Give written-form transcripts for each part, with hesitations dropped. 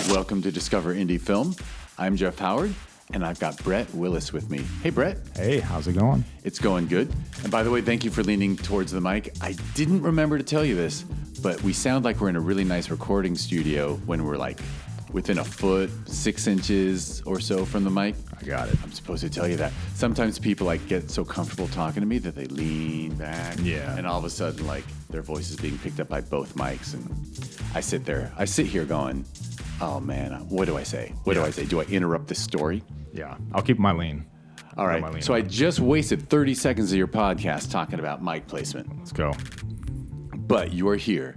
Welcome to Discover Indie Film. I'm Jeff Howard, and I've got Brett Willis with me. Hey, Brett. Hey, how's it going? It's going good. And by the way, thank you for leaning towards the mic. I didn't remember to tell you this, but we sound like we're in a really nice recording studio when we're like within a foot, 6 inches or so from the mic. I got it. I'm supposed to tell you that. Sometimes people like get so comfortable talking to me that they lean back. Yeah. And all of a sudden, like, their voice is being picked up by both mics. And I sit here going, oh man, what do I say? What do I say? Do I interrupt this story? Yeah, I'll keep my lean. All right. So I just wasted 30 seconds of your podcast talking about mic placement. Let's go. But you are here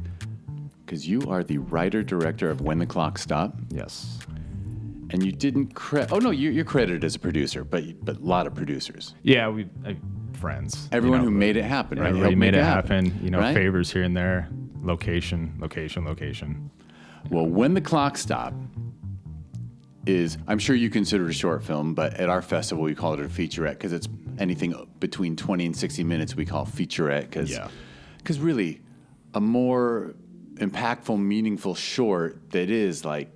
because you are the writer-director of When the Clock Stopped. Yes. And you didn't you're credited as a producer, but a lot of producers. Yeah, friends. Everyone who made it happen, right? Everybody made it happen. Right? Favors here and there. Location. Well, When the Clock Stopped is, I'm sure you consider it a short film, but at our festival we call it a featurette because it's anything between 20 and 60 minutes we call featurette because really a more impactful, meaningful short that is like,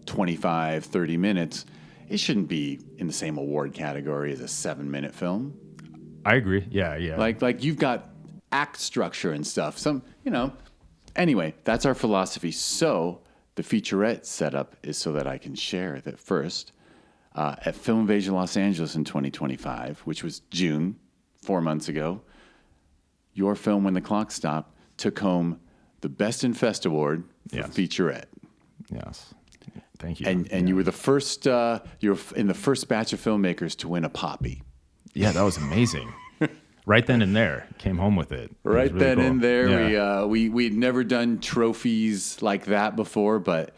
25, 30 minutes, it shouldn't be in the same award category as a 7-minute film. I agree. Yeah. Like you've got act structure and stuff. Anyway, that's our philosophy. So the featurette setup is so that I can share that first at Film Invasion Los Angeles in 2025, which was June, 4 months ago, your film When the Clock Stopped took home the Best in Fest Award for featurette. Yes. Thank you. And you were the first, you were in the first batch of filmmakers to win a Poppy. Yeah, that was amazing. Right then and there, came home with it. Right really then cool. and there, yeah. we'd never done trophies like that before, but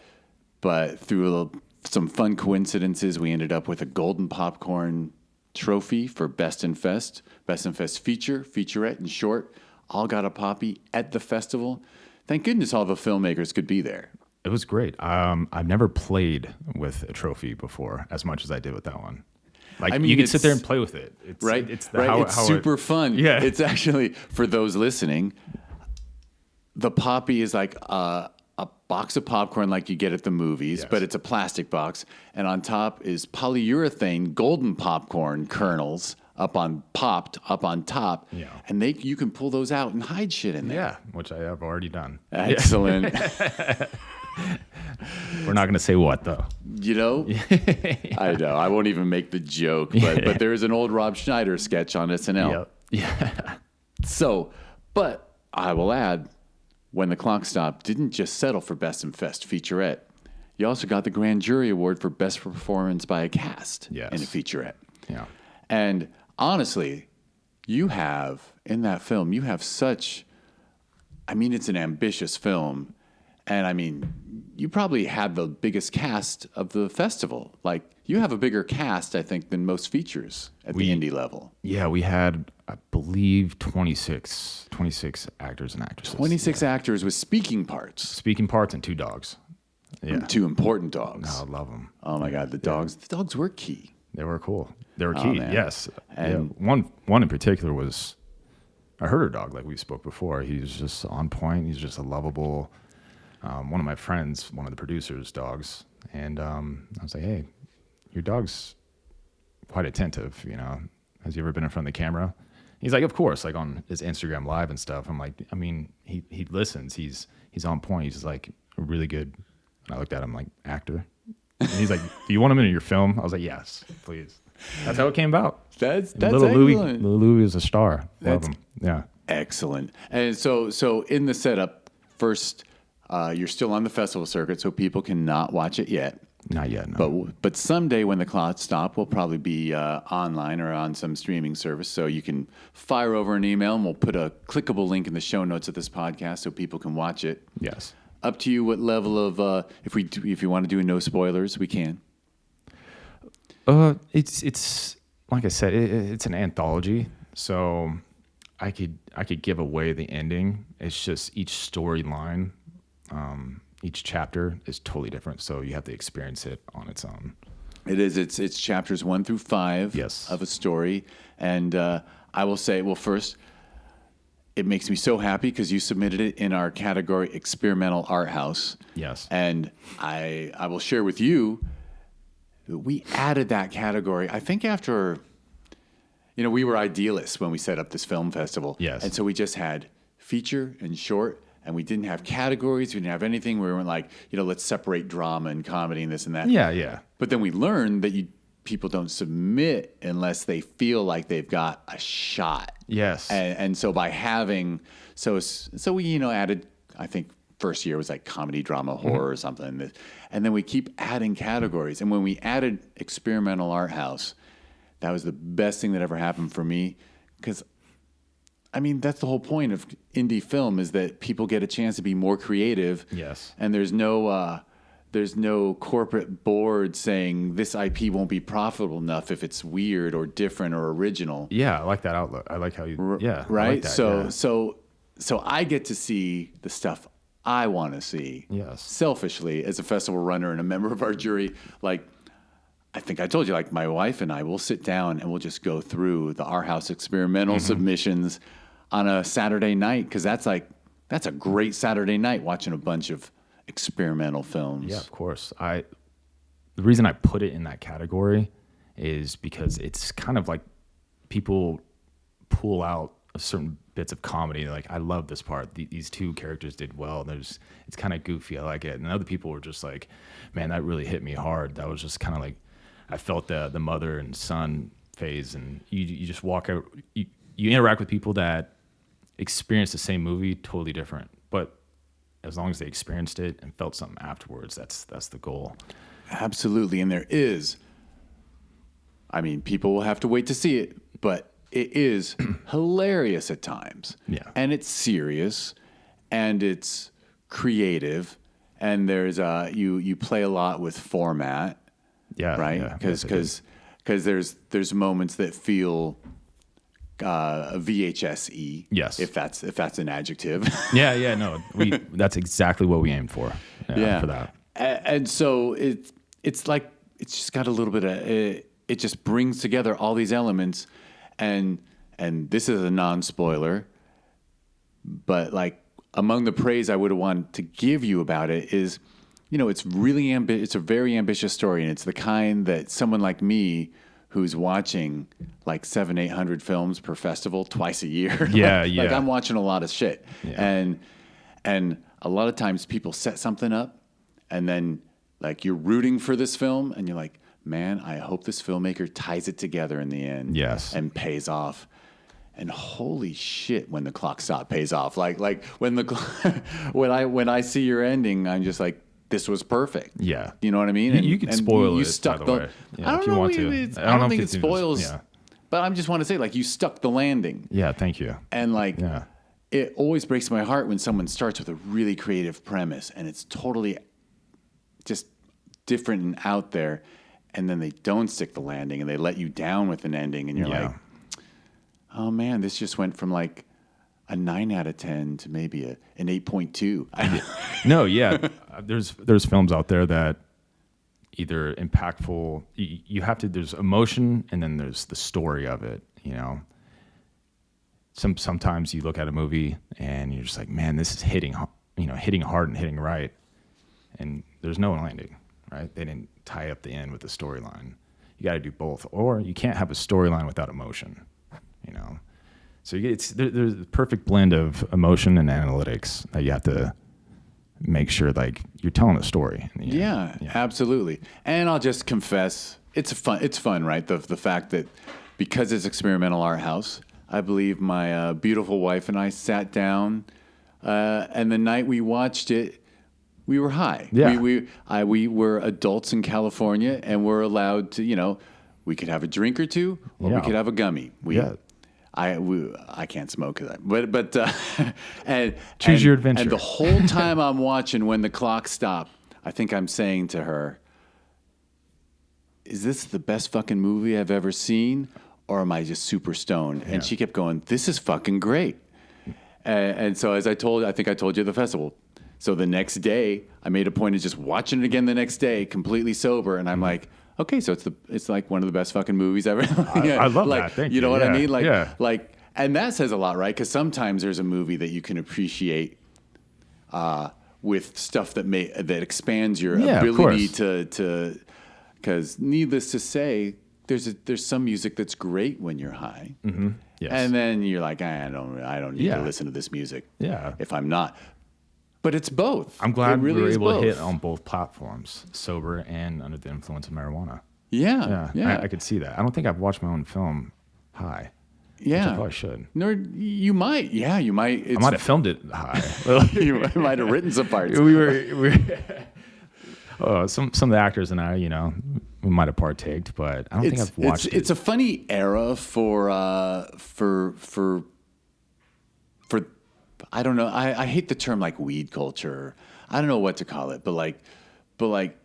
through some fun coincidences, we ended up with a Golden Popcorn trophy for Best in Fest feature, featurette, and short. All got a Poppy at the festival. Thank goodness all the filmmakers could be there. It was great. I've never played with a trophy before as much as I did with that one. You can sit there and play with it. It's, right? It's super fun. Yeah. It's actually, for those listening, the Poppy is like a box of popcorn like you get at the movies, but it's a plastic box. And on top is polyurethane golden popcorn kernels up on top. Yeah. And you can pull those out and hide shit in there. Yeah, which I have already done. Excellent. We're not going to say what, though. I know. I won't even make the joke, but there's an old Rob Schneider sketch on SNL. Yep. Yeah. So, but I will add, When the Clock Stopped didn't just settle for Best in Fest featurette. You also got the Grand Jury Award for Best Performance by a Cast in a featurette. Yeah. And honestly, in that film, you have such, it's an ambitious film. And you probably had the biggest cast of the festival. Like, you have a bigger cast, I think, than most features at the indie level. Yeah, we had, I believe, 26 actors and actresses. 26 actors with speaking parts. Speaking parts and 2 dogs. Yeah. 2 important dogs. I love them. Oh, my God. The dogs were key. They were cool. They were key, man. yes. And one in particular was a herder dog, like we spoke before. He's just on point. He's just a lovable... one of my friends, one of the producers' dogs, and I was like, "Hey, your dog's quite attentive. Has he ever been in front of the camera?" He's like, "Of course." Like on his Instagram Live and stuff. I'm like, he listens. He's on point. He's like a really good. And I looked at him like actor. And he's like, "Do you want him in your film?" I was like, "Yes, please." That's how it came about. That's little excellent. Little Louis is a star. Love him. Yeah, excellent. And so in the setup, first. You're still on the festival circuit, so people cannot watch it yet. Not yet, no. But someday when the Clock Stopped, we'll probably be online or on some streaming service, so you can fire over an email, and we'll put a clickable link in the show notes of this podcast so people can watch it. Yes. Up to you what level of if you want to do no spoilers, we can. It's like I said, it's an anthology, so I could give away the ending. It's just each storyline. Each chapter is totally different, so you have to experience it on its own. It is. It's chapters 1 through 5 of a story, and I will say, well, first, it makes me so happy because you submitted it in our category experimental art house. Yes. And I will share with you, we added that category, I think after, we were idealists when we set up this film festival. Yes. And so we just had feature and short, and we didn't have categories. We didn't have anything. We weren't like, let's separate drama and comedy and this and that. Yeah. But then we learned that people don't submit unless they feel like they've got a shot. Yes. And so by having, so we, added, I think first year was like comedy, drama, horror or something. And then we keep adding categories. And when we added experimental art house, that was the best thing that ever happened for me. Because, that's the whole point of indie film is that people get a chance to be more creative. Yes. And there's no corporate board saying this IP won't be profitable enough if it's weird or different or original. Yeah, I like that outlook. I like how you. Yeah. Right. I like that, So I get to see the stuff I want to see. Yes. Selfishly, as a festival runner and a member of our jury, like I think I told you, like my wife and I will sit down and we'll just go through the Art House experimental submissions on a Saturday night because that's a great Saturday night watching a bunch of experimental films. Yeah, of course. The reason I put it in that category is because it's kind of like people pull out certain bits of comedy. Like, I love this part. These two characters did well. It's kind of goofy. I like it. And other people were just like, man, that really hit me hard. That was just kind of like, I felt the mother and son phase. And you just walk out, you interact with people that experience the same movie, totally different. But as long as they experienced it and felt something afterwards, that's the goal. Absolutely. And there is, people will have to wait to see it, but it is hilarious at times. Yeah. And it's serious and it's creative and there's you play a lot with format. Yeah. Right? Because there's moments that feel VHS-y. Yes. If that's an adjective. Yeah. No, that's exactly what we aimed for. For that. And so it's like it's just got a little bit of it just brings together all these elements, and this is a non-spoiler, but like among the praise I would have wanted to give you about it is, it's really it's a very ambitious story, and it's the kind that someone like me, who's watching like 700-800 films per festival twice a year. Yeah. Like I'm watching a lot of shit. Yeah. And a lot of times people set something up and then like you're rooting for this film and you're like, man, I hope this filmmaker ties it together in the end. Yes. And pays off. And holy shit, when the clock stop pays off. Like when when I see your ending, I'm just like, this was perfect. Yeah. You know what I mean? You can spoil you it, stuck by the way. Yeah, I don't if you know. want to. I don't think it it's even- spoils. Yeah. But I just want to say, like, you stuck the landing. Yeah. Thank you. And like, Yeah. it always breaks my heart when someone starts with a really creative premise and it's totally just different and out there, and then they don't stick the landing and they let you down with an ending, and you're like, oh man, this just went from like a 9 out of 10 to maybe an 8.2. No, yeah. There's films out there that either impactful. You have to. There's emotion, and then there's the story of it. Sometimes you look at a movie and you're just like, man, this is hitting hard and hitting right, and there's no landing. Right? They didn't tie up the end with the storyline. You got to do both, or you can't have a storyline without emotion. So there's a perfect blend of emotion and analytics that you have to make sure like you're telling a story. Yeah, absolutely. And I'll just confess, it's fun, right? The fact that because it's experimental art house, I believe my beautiful wife and I sat down, and the night we watched it, we were high. Yeah. We were adults in California, and we're allowed to, we could have a drink or two, or we could have a gummy. I can't smoke, but and choose your adventure. And the whole time I'm watching, when the clock stopped, I think I'm saying to her, "Is this the best fucking movie I've ever seen, or am I just super stoned?" And she kept going, "This is fucking great." And so, as I think I told you at the festival. So the next day, I made a point of just watching it again the next day, completely sober, and I'm like, okay, so it's like one of the best fucking movies ever. I love that. Thank you. You know what I mean? And that says a lot, right? Because sometimes there's a movie that you can appreciate with stuff that expands your ability to. Because needless to say, there's some music that's great when you're high, Yes. and then you're like, I don't need to listen to this music. Yeah. If I'm not, but it's both. I'm glad really we were able both. to hit on both platforms, sober and under the influence of marijuana. Yeah. I could see that. I don't think I've watched my own film high. Yeah. Which I probably should. Nor you might. Yeah, you might. I might have filmed it high. You might have written some parts. we were some of the actors and I, we might have partaked, but I don't think I've watched it. It's a funny era for I don't know. I hate the term like weed culture. I don't know what to call it, but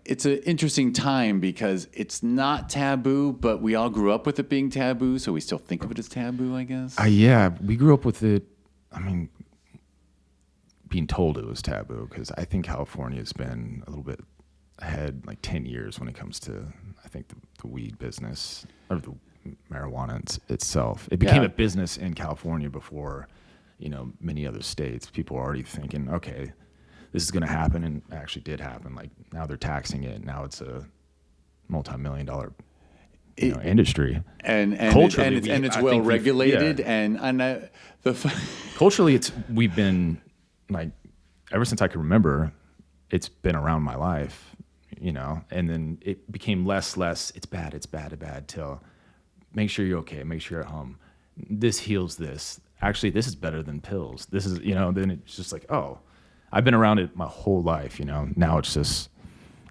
it's an interesting time because it's not taboo, but we all grew up with it being taboo, so we still think of it as taboo, I guess. Yeah, we grew up with it. I mean, being told it was taboo, because I think California has been a little bit ahead, like 10 years when it comes to, I think, the weed business or the marijuana itself. It became a business in California before, many other states. People are already thinking, okay, this is going to happen, and it actually did happen. Like, now they're taxing it. Now it's a multi-million-dollar industry, and culturally, it's well regulated, culturally, we've been like, ever since I can remember, it's been around my life, and then it became less, it's bad, till make sure you're okay, make sure you're at home. This heals this. Actually, this is better than pills. This is, then it's just like, oh, I've been around it my whole life, Now it's just,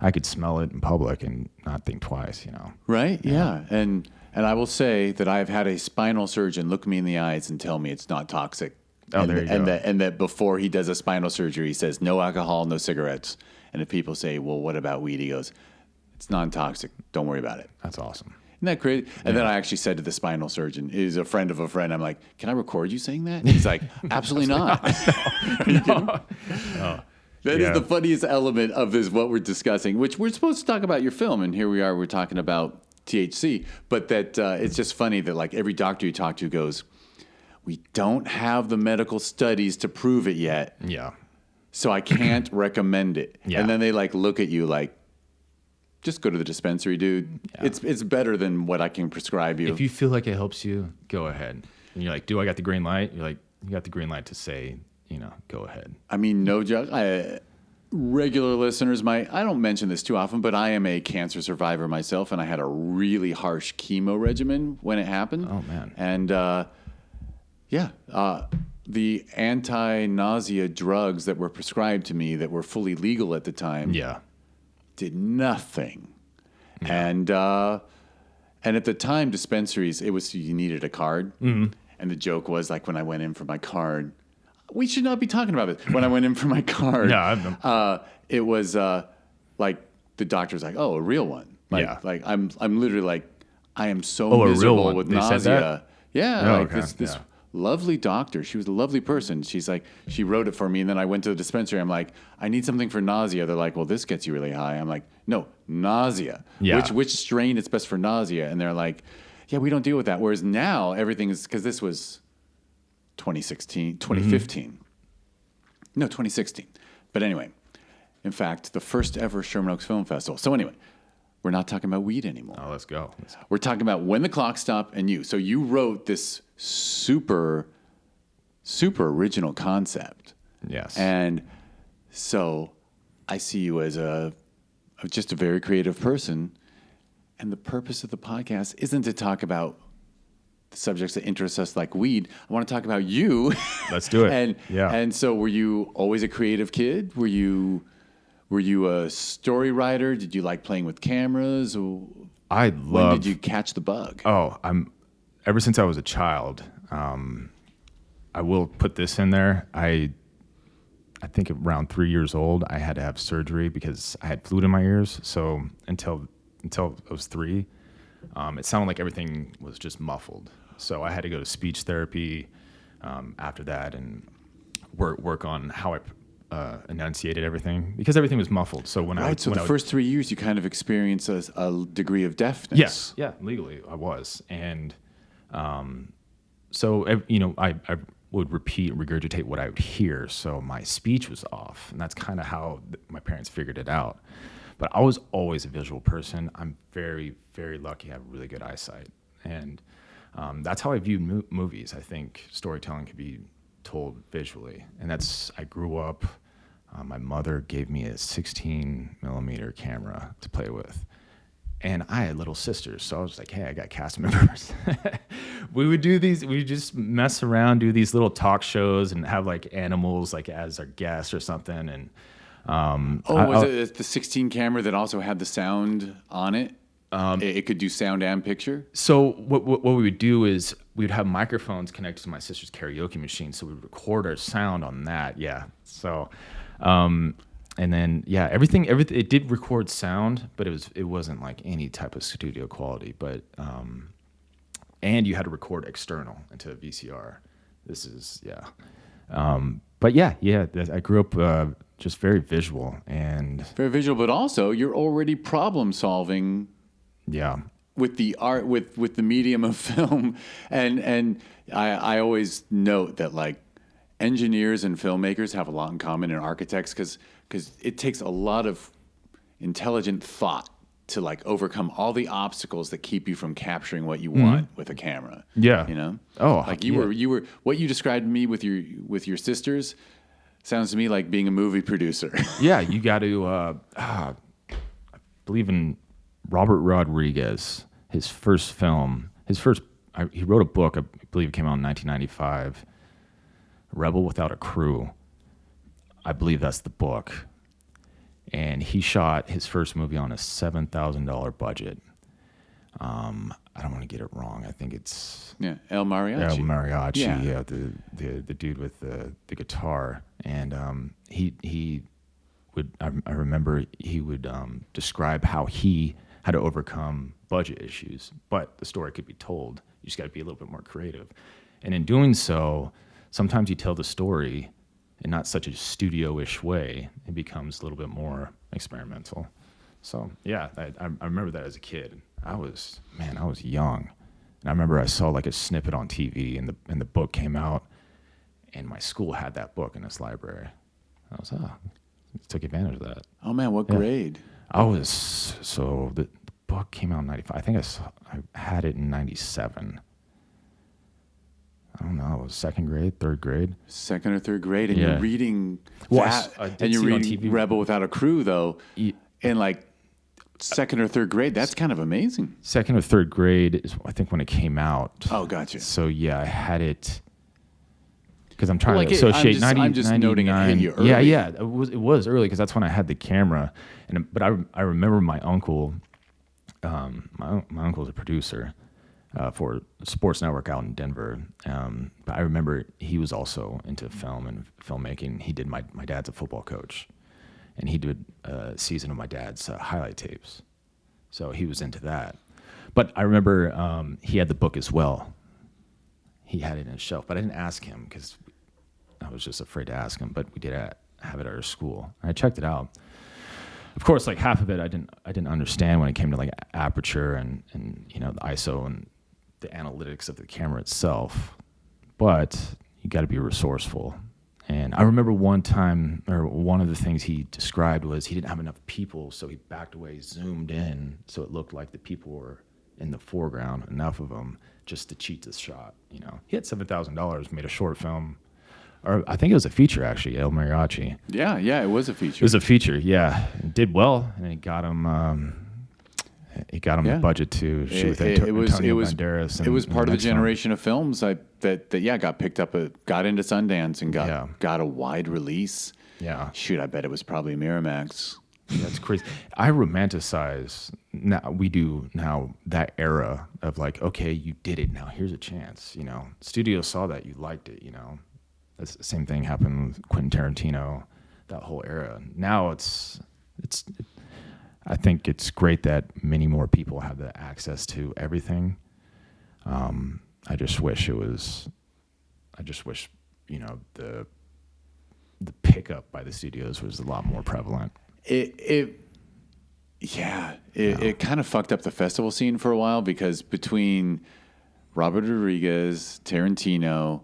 I could smell it in public and not think twice, Right? Yeah. And I will say that I've had a spinal surgeon look me in the eyes and tell me it's not toxic. Oh, there you go. And that before he does a spinal surgery, he says, no alcohol, no cigarettes. And if people say, well, what about weed? He goes, it's non-toxic. Don't worry about it. That's awesome. Isn't that crazy? And then I actually said to the spinal surgeon, he's a friend of a friend, I'm like, can I record you saying that? He's like, absolutely not. Are you kidding? That is the funniest element of this, what we're discussing, which we're supposed to talk about your film. And here we are, we're talking about THC. But that it's just funny that like every doctor you talk to goes, we don't have the medical studies to prove it yet. Yeah. So I can't recommend it. Yeah. And then they like look at you like, just go to the dispensary, dude. Yeah. It's better than what I can prescribe you. If you feel like it helps you, go ahead. And you're like, do I got the green light? You're like, you got the green light to say, go ahead. I mean, no joke. Regular listeners I don't mention this too often, but I am a cancer survivor myself, and I had a really harsh chemo regimen when it happened. Oh, man. And the anti-nausea drugs that were prescribed to me that were fully legal at the time did nothing. Yeah. And at the time, dispensaries, you needed a card. Mm-hmm. And the joke was, like, when I went in for my card, we should not be talking about this. When I went in for my card, it was like the doctor's like, "Oh, a real one." Like I'm literally like, I am so miserable with nausea. Yeah, this lovely doctor. She was a lovely person. She's like, she wrote it for me, and then I went to the dispensary. I'm like, I need something for nausea. They're like, well, this gets you really high. I'm like, no, nausea. Yeah. Which strain is best for nausea? And they're like, yeah, we don't deal with that. Whereas now everything is, because this was 2015. Mm-hmm. No, 2016. But anyway, in fact, the first ever Sherman Oaks Film Festival. So anyway, we're not talking about weed anymore. Oh, let's go. We're talking about When the Clock Stopped and you. So you wrote this super, super original concept. Yes. And so I see you as just a very creative person. And the purpose of the podcast isn't to talk about the subjects that interest us like weed. I want to talk about you. Let's do it. And so were you always a creative kid? Were you a story writer? Did you like playing with cameras? When did you catch the bug? Ever since I was a child. I will put this in there. I think around 3 years old, I had to have surgery because I had fluid in my ears. So until I was 3, it sounded like everything was just muffled. So I had to go to speech therapy after that and work on how I enunciated everything because everything was muffled. So the first 3 years you kind of experienced a degree of deafness. Yeah, legally I was, and I would repeat and regurgitate what I would hear. So my speech was off, and that's kind of how my parents figured it out. But I was always a visual person. I'm very, very lucky. I have really good eyesight, and that's how I viewed movies. I think storytelling could be told visually, and I grew up. My mother gave me a 16 millimeter camera to play with. And I had little sisters, so I was like, hey, I got cast members. We would just mess around, do these little talk shows and have like animals like as our guests or something. And was it the 16 camera that also had the sound on it? It could do sound and picture? So what we would do is we would have microphones connected to my sister's karaoke machine, so we'd record our sound on that, yeah. So... and then everything it did record sound, but it wasn't like any type of studio quality. But and you had to record external into a VCR. But I grew up just very visual but also you're already problem solving. Yeah. With the art, with the medium of film, and I always note that like engineers and filmmakers have a lot in common, and architects because it takes a lot of intelligent thought to like overcome all the obstacles that keep you from capturing what you want with a camera. Yeah. You know? Oh, like you were what you described to me with your sisters sounds to me like being a movie producer. Yeah, you got to I believe in Robert Rodriguez, his first film, he wrote a book, I believe it came out in 1995, Rebel Without a Crew. I believe that's the book. And he shot his first movie on a $7,000 budget. I don't want to get it wrong. I think it's El Mariachi. El Mariachi, the dude with the guitar. And he would I remember he would describe how he had to overcome budget issues, but the story could be told. You just got to be a little bit more creative. And in doing so, sometimes you tell the story in not such a studio-ish way. It becomes a little bit more experimental. So yeah, I remember that as a kid. I was young, and I remember I saw like a snippet on TV, and the book came out, and my school had that book in its library. I was took advantage of that. Oh man, what grade? The book came out in 95. I think I had it in 97. I don't know, it was second grade, third grade. Second or third grade, and you're reading and you're reading Rebel Without a Crew, though, in like second or third grade. That's kind of amazing. Second or third grade is, I think, when it came out. Oh, gotcha. So yeah, I had it because I'm trying to associate. I'm just noting it hit you early. Yeah, it was early because that's when I had the camera, but I remember my uncle. My uncle's a producer for a sports network out in Denver. But I remember he was also into film and filmmaking. He did my dad's a football coach, and he did a season of my dad's highlight tapes. So he was into that. But I remember he had the book as well. He had it in his shelf, but I didn't ask him because I was just afraid to ask him. But we did have it at our school. And I checked it out. Of course, like half of it I didn't understand when it came to like aperture and the ISO and the analytics of the camera itself. But you got to be resourceful. And I remember one time, or one of the things he described was he didn't have enough people, so he backed away, zoomed in, so it looked like the people were in the foreground, enough of them, just to cheat the shot. He had $7,000, made a short film. Or I think it was a feature, actually, El Mariachi. Yeah, it was a feature. It was a feature, yeah. It did well, and it got him the budget to shoot with Antonio Banderas. It was part of the generation of films that got picked up, got into Sundance and got a wide release. Yeah. Shoot, I bet it was probably Miramax. That's crazy. I romanticize we do now that era of like, okay, you did it. Now here's a chance. Studios saw that, you liked it. That's the same thing happened with Quentin Tarantino, that whole era. Now I think it's great that many more people have the access to everything. I just wish the pickup by the studios was a lot more prevalent. It kind of fucked up the festival scene for a while because between Robert Rodriguez, Tarantino,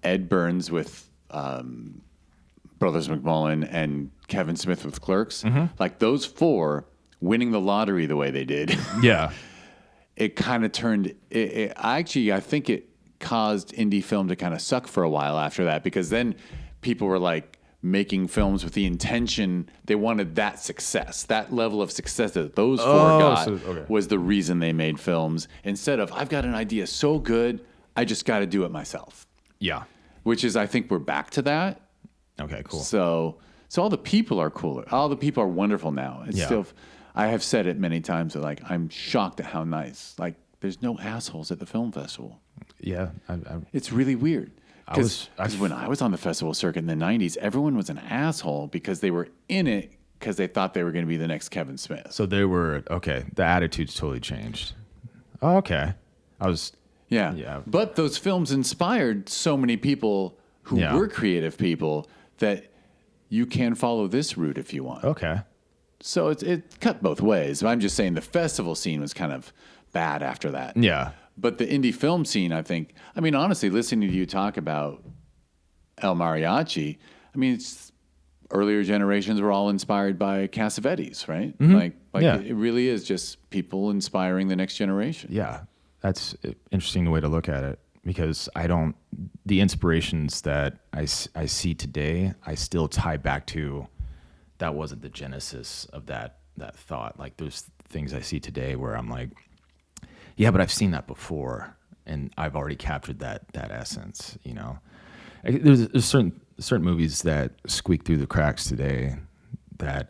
Ed Burns with Brothers McMullen, and Kevin Smith with Clerks. Like those four winning the lottery the way they did. Yeah. It kind of turned. I think it caused indie film to kind of suck for a while after that, because then people were like making films with the intention they wanted that success, that level of success that those four got was the reason they made films, instead of I've got an idea so good I just got to do it myself. Yeah. Which is, I think we're back to that. Okay, cool. So all the people are cooler. All the people are wonderful now. It's still, I have said it many times that like I'm shocked at how nice. Like there's no assholes at the film festival. Yeah, it's really weird. Because when I was on the festival circuit in the 90s, everyone was an asshole because they were in it because they thought they were going to be the next Kevin Smith. So they were, okay, the attitude's totally changed. Oh, okay. Yeah. But those films inspired so many people who were creative people that you can follow this route if you want. Okay. So it cut both ways. I'm just saying the festival scene was kind of bad after that. Yeah. But the indie film scene, I think, honestly, listening to you talk about El Mariachi, it's earlier generations were all inspired by Cassavetes, right? It really is just people inspiring the next generation. Yeah. That's an interesting way to look at it, because the inspirations that I see today, I still tie back to that wasn't the genesis of that thought. Like there's things I see today where I'm like, yeah, but I've seen that before, and I've already captured that essence. There's certain movies that squeak through the cracks today that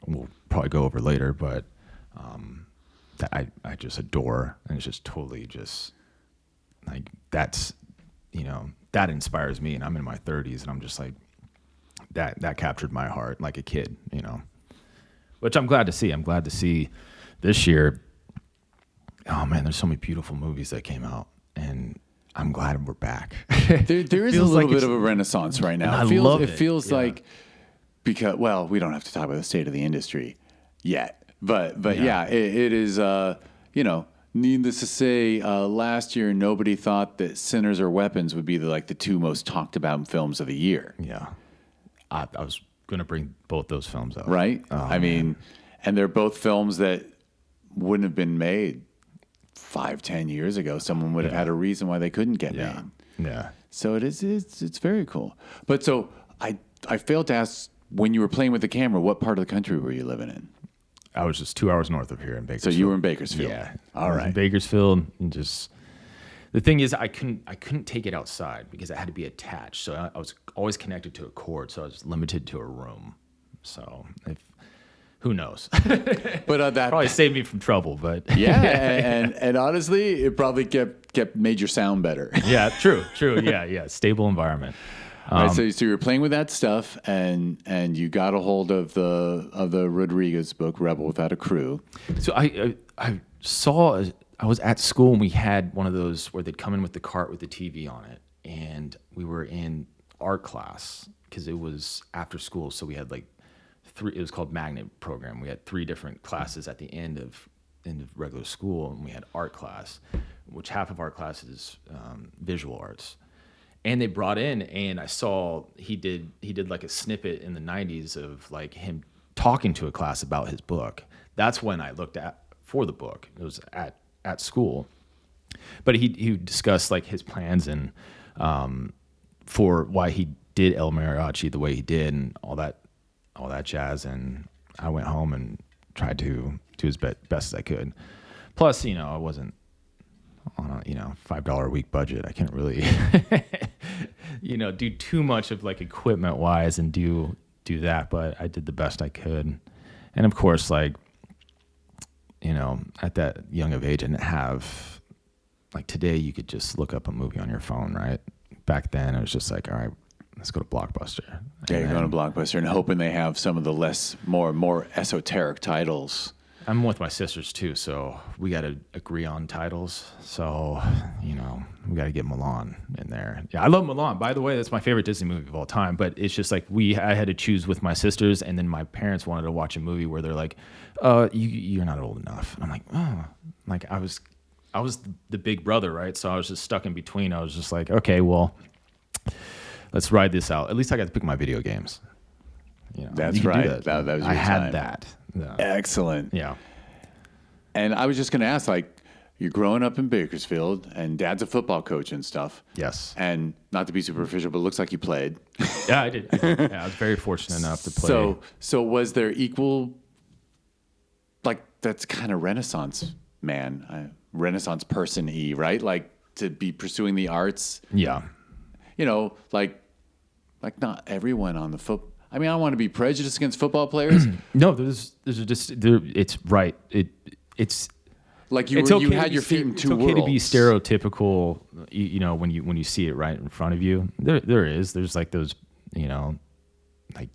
we'll probably go over later, but that I just adore, and it's just totally just like that inspires me, and I'm in my 30s, and I'm just like that captured my heart like a kid, which I'm glad to see. I'm glad to see this year. Oh man, there's so many beautiful movies that came out, and I'm glad we're back. There is a little bit of a renaissance right now. It feels like, because we don't have to talk about the state of the industry yet, but it is. Needless to say, last year nobody thought that Sinners or Weapons would be the two most talked about films of the year. Yeah, I was going to bring both those films up. Right? Oh, and they're both films that wouldn't have been made 5-10 years ago. Someone would have had a reason why they couldn't get made. Yeah. So it's very cool. But so I failed to ask, when you were playing with the camera, what part of the country were you living in? I was just 2 hours north of here in Bakersfield. So you were in Bakersfield. Yeah. All right. In Bakersfield, and just the thing is, I couldn't take it outside because it had to be attached. So I was always connected to a cord. So I was limited to a room. So who knows? But that probably saved me from trouble. But and honestly, it probably made your sound better. Yeah, true. Yeah. Stable environment. Right, so you were playing with that stuff, and you got a hold of the Rodriguez book, Rebel Without a Crew. So I was at school, and we had one of those where they'd come in with the cart with the TV on it, and we were in art class because it was after school. So we had it was called Magnet Program. We had 3 different classes at the end of regular school, and we had art class, which half of art class is visual arts. And they brought in, and I saw he did a snippet in the 90s of him talking to a class about his book. That's when I looked for the book. It was at school, but he discussed his plans and for why he did El Mariachi the way he did and all that jazz. And I went home and tried to do as best as I could. Plus, I wasn't on a $5 a week budget. I can't really do too much of equipment wise and do that, but I did the best I could. And of course, at that young of age, I didn't have today you could just look up a movie on your phone, right? Back then it was just all right, let's go to Blockbuster. Yeah, you're going to Blockbuster and hoping they have some of the more esoteric titles. I'm with my sisters too, so we got to agree on titles. So, we got to get Mulan in there. Yeah, I love Mulan. By the way, that's my favorite Disney movie of all time. But it's just I had to choose with my sisters, and then my parents wanted to watch a movie where they're like, "You're not old enough." And I'm like, "Oh," I was I was the big brother, right? So I was just stuck in between. I was just like, okay, well, let's ride this out. At least I got to pick my video games. You know, That's you can do right. That was your I had time. that. Yeah. Excellent. Yeah. And I was just going to ask, like, you're growing up in Bakersfield, and Dad's a football coach and stuff. Yes. And not to be superficial, but it looks like you played. Yeah, I did. Yeah, I was very fortunate enough to play. So was there equal, like, that's kind of Renaissance man, Renaissance person-y, right? Like, to be pursuing the arts. Yeah. You know, like not everyone on the foot. I mean, I don't want to be prejudiced against football players. No, there's just there. It's right. It's like you it's okay had your feet in two worlds. It's okay to be stereotypical. You know, when you see it right in front of you. There's like those. You know, like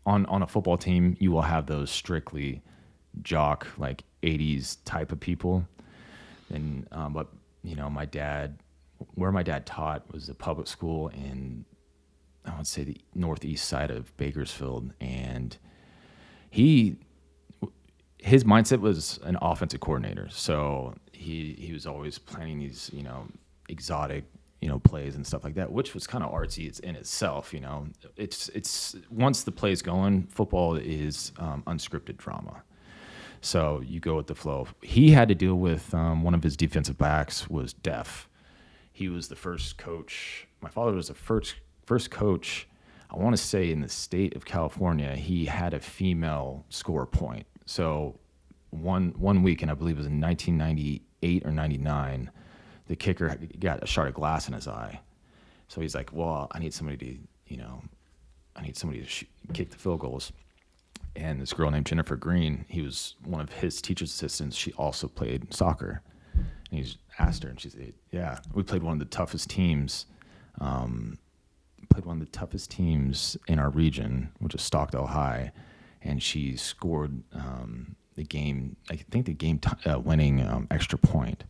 on a football team, you will have those strictly jock, like 80s type of people. And but you know, where my dad taught was a public school in, I would say, the northeast side of Bakersfield, and his mindset was an offensive coordinator. So he was always planning these, you know, exotic, you know, plays and stuff like that, which was kind of artsy in itself. You know, it's once the play's going, football is unscripted drama. So you go with the flow. He had to deal with one of his defensive backs was deaf. He was the first coach. My father was the first coach, I want to say, in the state of California. He had a female score point. So one week, and I believe it was in 1998 or 99, the kicker got a shard of glass in his eye. So he's like, well, I need somebody to kick the field goals. And this girl named Jennifer Green, he was one of his teacher's assistants. She also played soccer. And he's asked her, and she said, yeah, we played one of the toughest teams. In our region, which is Stockdale High. And she scored the game winning extra point.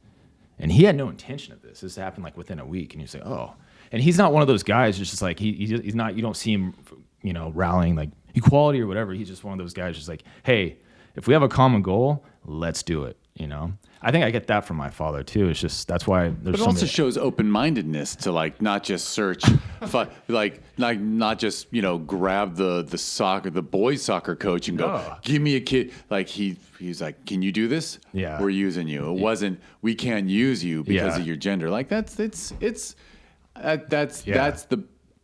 And he had no intention of this. This happened like within a week. And you say, oh. And he's not one of those guys, just like, he's not, you don't see him, you know, rallying like equality or whatever. He's just one of those guys just like, hey, if we have a common goal, let's do it, you know? I think I get that from my father too. It's just, that's why there's But it also shows open-mindedness to like not just search, not just, you know, grab the boys soccer coach and go, give me a kid. Like he's like, can you do this? Yeah. We're using you. It wasn't, we can't use you because of your gender. Like that's the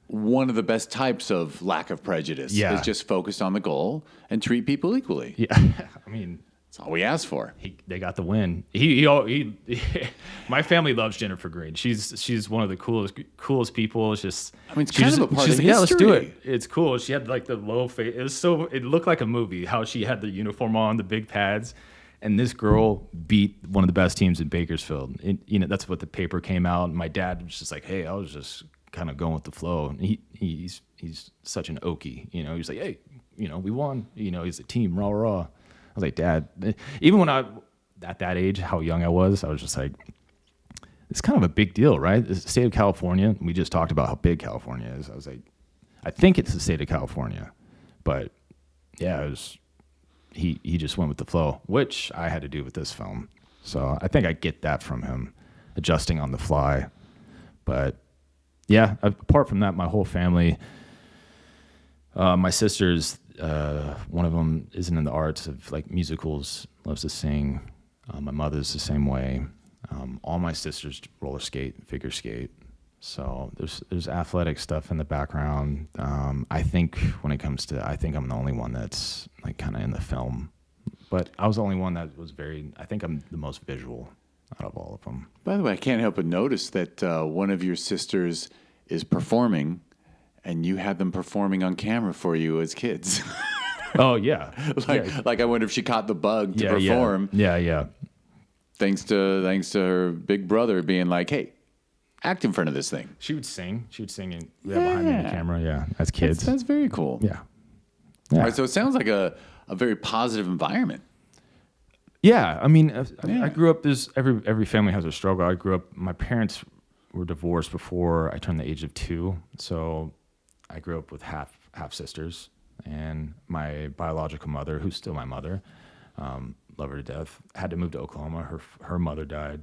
one of the best types of lack of prejudice. Yeah. Is just focused on the goal and treat people equally. Yeah. I mean, that's all we ask for. They got the win. My family loves Jennifer Green. She's one of the coolest people. It's just, I mean, it's kind of a part of history. Yeah, let's do it. It's cool. She had like the low face. It looked like a movie. How she had the uniform on, the big pads, and this girl beat one of the best teams in Bakersfield. You know, that's what the paper came out. And my dad was just like, hey, I was just kind of going with the flow. And he's such an Okie. You know, he's like, hey, you know, we won. You know, he's a team, rah rah. I was like, Dad, even when at that age, how young I was just like, it's kind of a big deal, right? It's the state of California. We just talked about how big California is. I was like, I think it's the state of California. But yeah, he just went with the flow, which I had to do with this film. So I think I get that from him, adjusting on the fly. But yeah, apart from that, my whole family, my sisters, one of them isn't in the arts of like musicals, loves to sing. My mother's the same way. All my sisters roller skate, figure skate. So there's athletic stuff in the background. I think when it comes to, I think I'm the only one that's like kind of in the film, but I was the only one that was I think I'm the most visual out of all of them. By the way, I can't help but notice that one of your sisters is performing, and you had them performing on camera for you as kids. Oh yeah. Like I wonder if she caught the bug to perform. Yeah. Thanks to her big brother being like, hey, act in front of this thing. She would sing and behind me in the camera. Yeah. As kids. That's very cool. Yeah. All right, so it sounds like a very positive environment. Yeah. I mean, I grew up, every family has a struggle. I grew up, my parents were divorced before I turned the age of 2. So I grew up with half sisters, and my biological mother, who's still my mother, love her to death. Had to move to Oklahoma. Her mother died.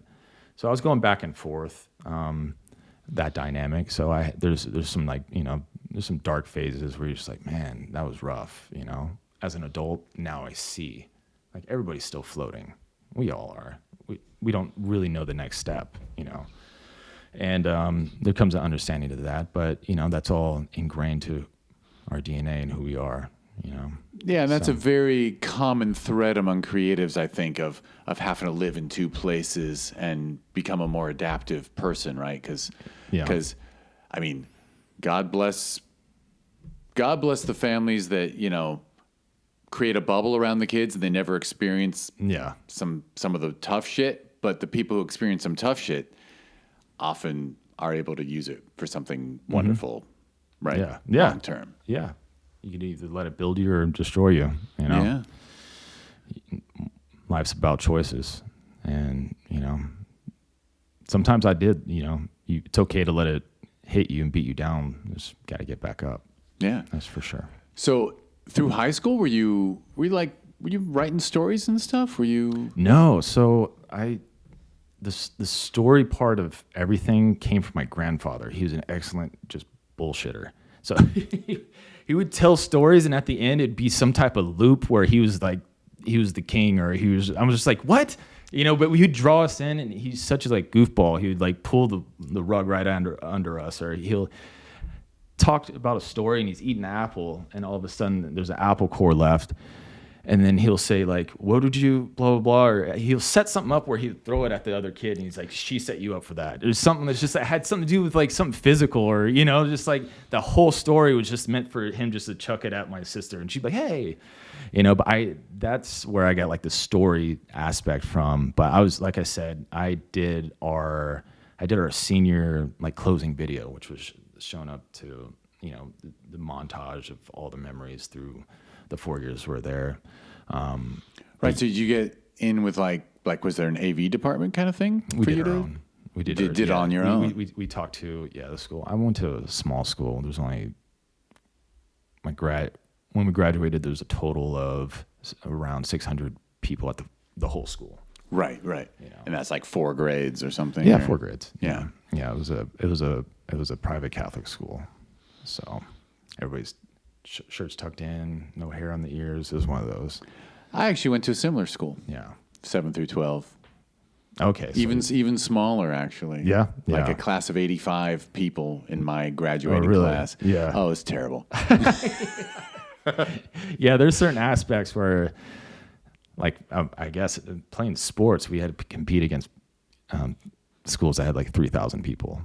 So I was going back and forth, that dynamic. So there's some like, there's some dark phases where you're just like, man, that was rough, As an adult, now I see, like, everybody's still floating. We all are. We don't really know the next step, And there comes an understanding to that, but that's all ingrained to our DNA and who we are. Yeah, and that's a very common thread among creatives, I think, of having to live in two places and become a more adaptive person, right? Because, I mean, God bless the families that create a bubble around the kids and they never experience some of the tough shit. But the people who experience some tough shit often are able to use it for something wonderful, right? Yeah, long term. Yeah. You can either let it build you or destroy you, Yeah. Life's about choices. And, sometimes I did, it's okay to let it hit you and beat you down. Just got to get back up. Yeah. That's for sure. So through high school, were you writing stories and stuff? Were you? No. So the story part of everything came from my grandfather. He was an excellent just bullshitter. So he would tell stories, and at the end, it'd be some type of loop where he was the king, or I was just like, what? But he would draw us in, and he's such a goofball. He would pull the rug right under us, or he'll talk about a story, and he's eating an apple, and all of a sudden there's an apple core left. And then he'll say, what did you, blah, blah, blah. Or he'll set something up where he'd throw it at the other kid. And he's like, she set you up for that. There's something that had something to do with something physical, or, just the whole story was just meant for him just to chuck it at my sister. And she'd be like, hey, but that's where I got the story aspect from. But I was, like I said, I did our senior closing video, which was shown up to, the montage of all the memories through the 4 years we're there. Right. So did you get in with was there an AV department kind of thing? We did our own. We did it on your own. We talked to the school. I went to a small school. There was only when we graduated, there was a total of around 600 people at the whole school. Right. And that's 4 grades or something. Yeah, 4 grades. Yeah. Yeah. It was a private Catholic school, so everybody's shirts tucked in, no hair on the ears. It was one of those. I actually went to a similar school. Yeah. 7 through 12. Okay. So even smaller, actually. Yeah. A class of 85 people in my graduating really? class. Yeah. Oh, it's terrible. Yeah, there's certain aspects where, I guess, playing sports, we had to compete against schools that had 3,000 people.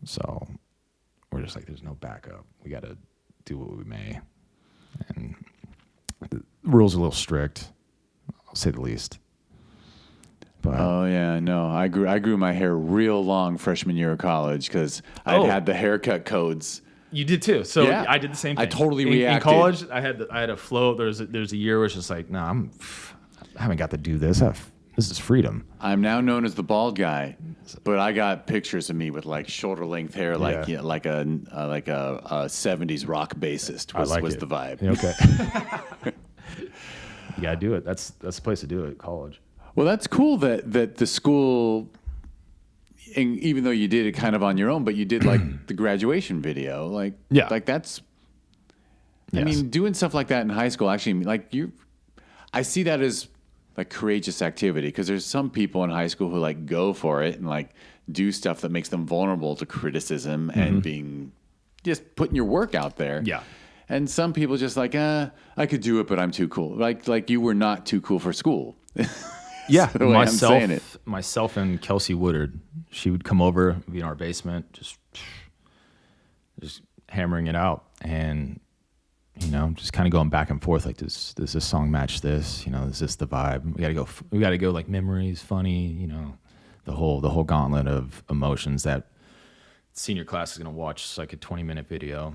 So we're just there's no backup. We got to do what we may, and the rules are a little strict, I'll say the least. But oh yeah, no, I grew my hair real long freshman year of college because I had the haircut codes. You did too. So yeah, I did the same thing. I totally reacted. In college. I had a flow. There's a year where it's just I haven't got to do this. This is freedom. I'm now known as the bald guy, but I got pictures of me with shoulder length hair, like a 70s rock bassist was the vibe. Okay. You gotta do it. That's the place to do it. College. Well, that's cool that the school, and even though you did it kind of on your own, but you did the graduation video, that's. Yes. I mean, doing stuff like that in high school actually, I see that as courageous activity, because there's some people in high school who go for it and do stuff that makes them vulnerable to criticism and being just putting your work out there. Yeah. And some people just I could do it, but I'm too cool. Like you were not too cool for school. Yeah. the way I'm saying it. Myself and Kelsey Woodard, she would come over, be in our basement, just hammering it out, and just kind of going back and forth. Does this song match this? Is this the vibe? We gotta go memories, funny, the whole gauntlet of emotions that senior class is gonna watch. It's a 20-minute video,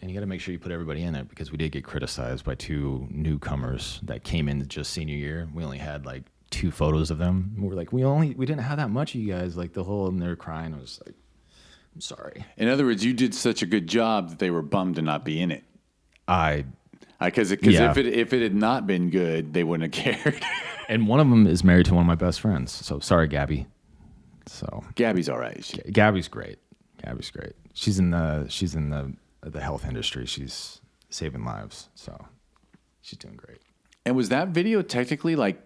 and you gotta make sure you put everybody in it, because we did get criticized by 2 newcomers that came in just senior year. We only had 2 photos of them. We're we didn't have that much of you guys. And they're crying. I was I'm sorry. In other words, you did such a good job that they were bummed to not be in it. I Because Yeah. if it had not been good, they wouldn't have cared. And one of them is married to one of my best friends. So sorry, Gabby. So Gabby's all right. Gabby's great. Gabby's great. She's in the health industry. She's saving lives. So she's doing great. And was that video technically like,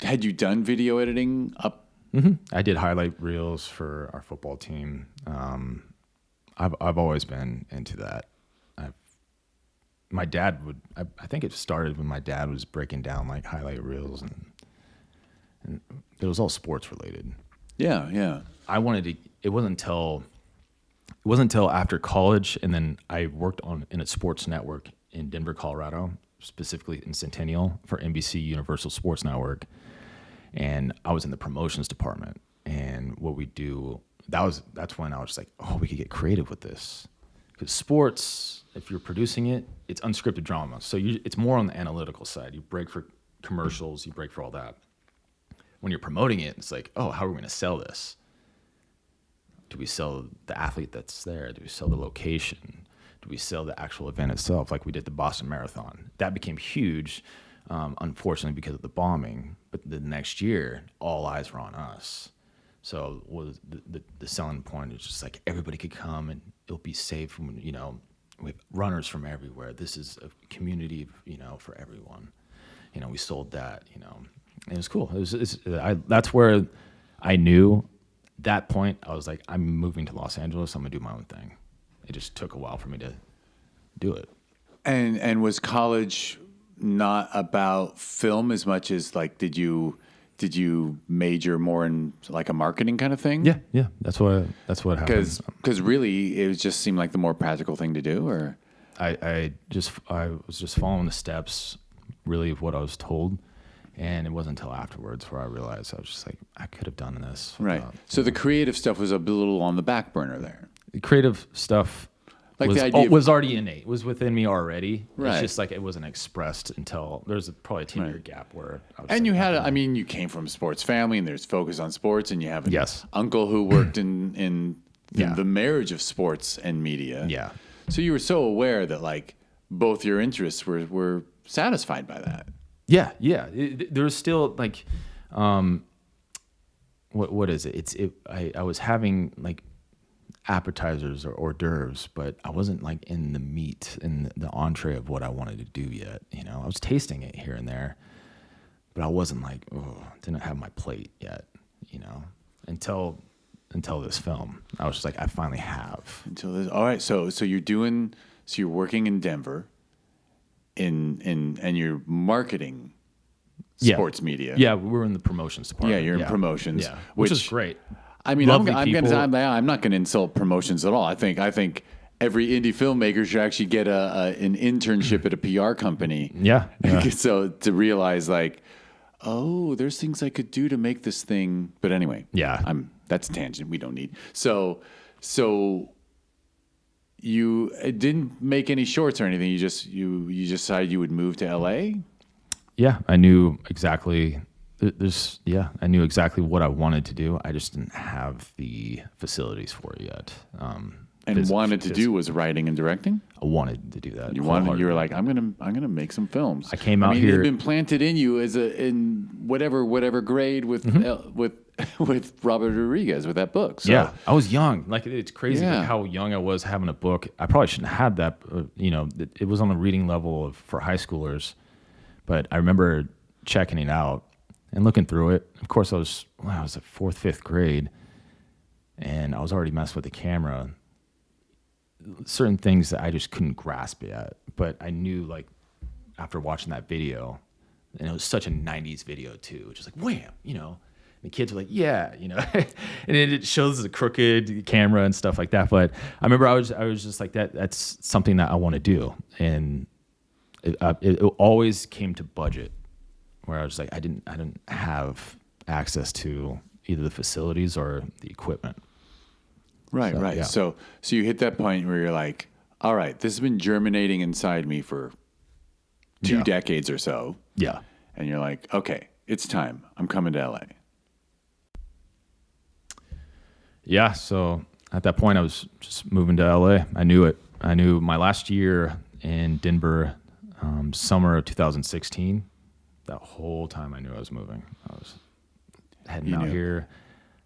had you done video editing up? Mm-hmm. I did highlight reels for our football team. I've always been into that. My dad would. I think it started when my dad was breaking down like highlight reels, and it was all sports related. Yeah, yeah. I wanted to. It wasn't until after college, and then I worked in a sports network in Denver, Colorado, specifically in Centennial for NBC Universal Sports Network, and I was in the promotions department. And what we do, that's when I was like, oh, we could get creative with this, because sports, if you're producing it, it's unscripted drama, so it's more on the analytical side. You break for commercials, you break for all that. When you're promoting it, it's like, oh, how are we going to sell this? Do we sell the athlete that's there? Do we sell the location? Do we sell the actual event itself? Like we did the Boston Marathon. That became huge, unfortunately, because of the bombing. But the next year, all eyes were on us. So was the selling point is just like everybody could come and it'll be safe from, we have runners from everywhere. This is a community, for everyone. We sold that, It was cool. That's where I knew that point. I was like, I'm moving to Los Angeles. I'm gonna do my own thing. It just took a while for me to do it. And was college not about film as much as like, did you major more in like a marketing kind of thing? Yeah. That's what happened. Because really, it just seemed like the more practical thing to do. Or I was just following the steps, really, of what I was told. And it wasn't until afterwards where I realized I was just like, I could have done this. Right. So the creative stuff was a little on the back burner there. The creative stuff Like was, the idea was already innate. It was within me already. Right. It's just like it wasn't expressed until there's probably a 10-year gap where I was and like, you had, you came from a sports family and there's focus on sports, and you have an Yes. uncle who worked in Yeah. the marriage of sports and media. Yeah. So you were so aware that like both your interests were satisfied by that. Yeah. There's still like, what is it? I was having like appetizers or hors d'oeuvres, but I wasn't like in the meat and the entree of what I wanted to do yet. I was tasting it here and there, but I wasn't like, didn't have my plate yet, until this film. I was just like, I finally have. Until this, all right. So you're working in Denver and you're marketing sports media. Yeah, we're in the promotions department. Yeah, you're in promotions. Yeah, which is great. I'm not going to insult promotions at all. I think every indie filmmaker should actually get an internship at a PR company. Yeah. So to realize like, oh, there's things I could do to make this thing. But anyway, that's a tangent we don't need. So you didn't make any shorts or anything. You just decided you would move to LA. Yeah, I knew exactly. I knew exactly what I wanted to do. I just didn't have the facilities for it yet. And wanted to do was writing and directing. I wanted to do that. You were like, I'm gonna make some films. I came out here. It had been planted in you in whatever grade with Robert Rodriguez with that book. So. Yeah, I was young. Like it's crazy Yeah. like how young I was having a book. I probably shouldn't have had that. It was on the reading level for high schoolers, but I remember checking it out and looking through it. Of course, I was at 4th, 5th grade, and I was already messing with the camera. Certain things that I just couldn't grasp yet, but I knew like after watching that video, and it was such a 90s video too, which is like wham, and the kids were like, yeah, and it shows the crooked camera and stuff like that. But I remember I was just like that's something that I want to do, and it always came to budget, where I was like I didn't have access to either the facilities or the equipment. Right. Yeah. So you hit that point where you're like, all right, this has been germinating inside me for 2 decades or so. Yeah. And you're like, okay, it's time. I'm coming to LA. Yeah. So at that point, I was just moving to LA. I knew it. I knew my last year in Denver, summer of 2016. That whole time I knew I was moving. I was heading out here.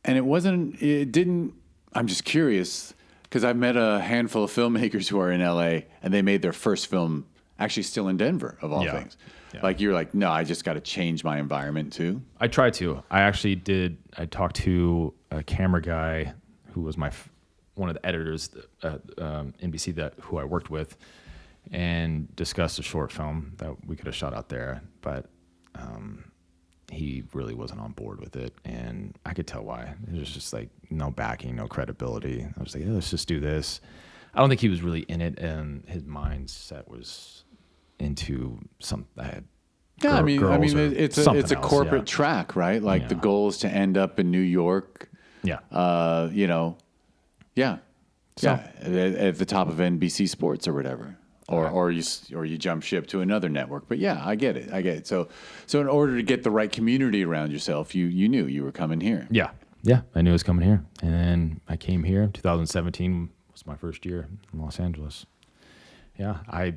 And it didn't, I'm just curious, because I've met a handful of filmmakers who are in LA and they made their first film actually still in Denver, of all things. Yeah. Like you're like, no, I just got to change my environment too. I tried to. I actually did. I talked to a camera guy who was one of the editors at NBC who I worked with, and discussed a short film that we could have shot out there, but he really wasn't on board with it, and I could tell why. It was just like no backing, no credibility. I was like, let's just do this. I don't think he was really in it, and his mindset was into some. I mean, it's a corporate track, right? Like the goal is to end up in New York. Yeah. At the top of NBC Sports or whatever. Or you jump ship to another network. But yeah, I get it. So in order to get the right community around yourself, you knew you were coming here. Yeah. Yeah, I knew I was coming here. And then I came here. 2017 was my first year in Los Angeles. Yeah, I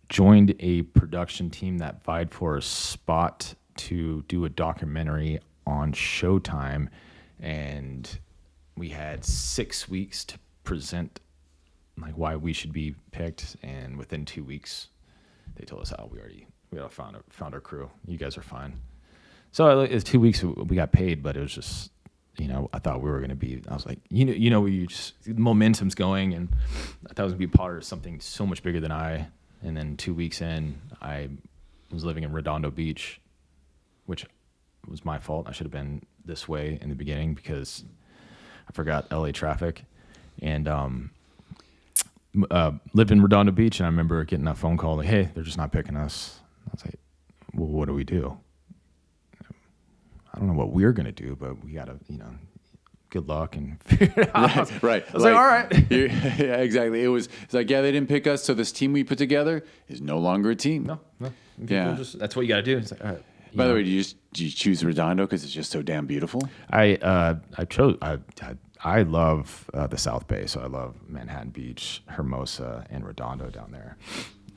joined a production team that vied for a spot to do a documentary on Showtime, and we had 6 weeks to present like why we should be picked, and within 2 weeks they told us, we already found our crew. You guys are fine. So it was 2 weeks we got paid, but it was just, I thought we were going to be, I was like, the momentum's going, and I thought I was going to be part of something so much bigger than I. And then 2 weeks in, I was living in Redondo Beach, which was my fault. I should have been this way in the beginning because I forgot LA traffic, and lived in Redondo Beach. And I remember getting a phone call like, "Hey, they're just not picking us." I was like, "Well, what do we do?" I don't know what we're gonna do, but we gotta, good luck and figure it out. Right. I was like, all right. Yeah, exactly. It's like, they didn't pick us, so this team we put together is no longer a team. No. Yeah. That's what you got to do. It's like, all right. By the way, do you choose Redondo because it's just so damn beautiful? I love the South Bay, so I love Manhattan Beach, Hermosa, and Redondo down there.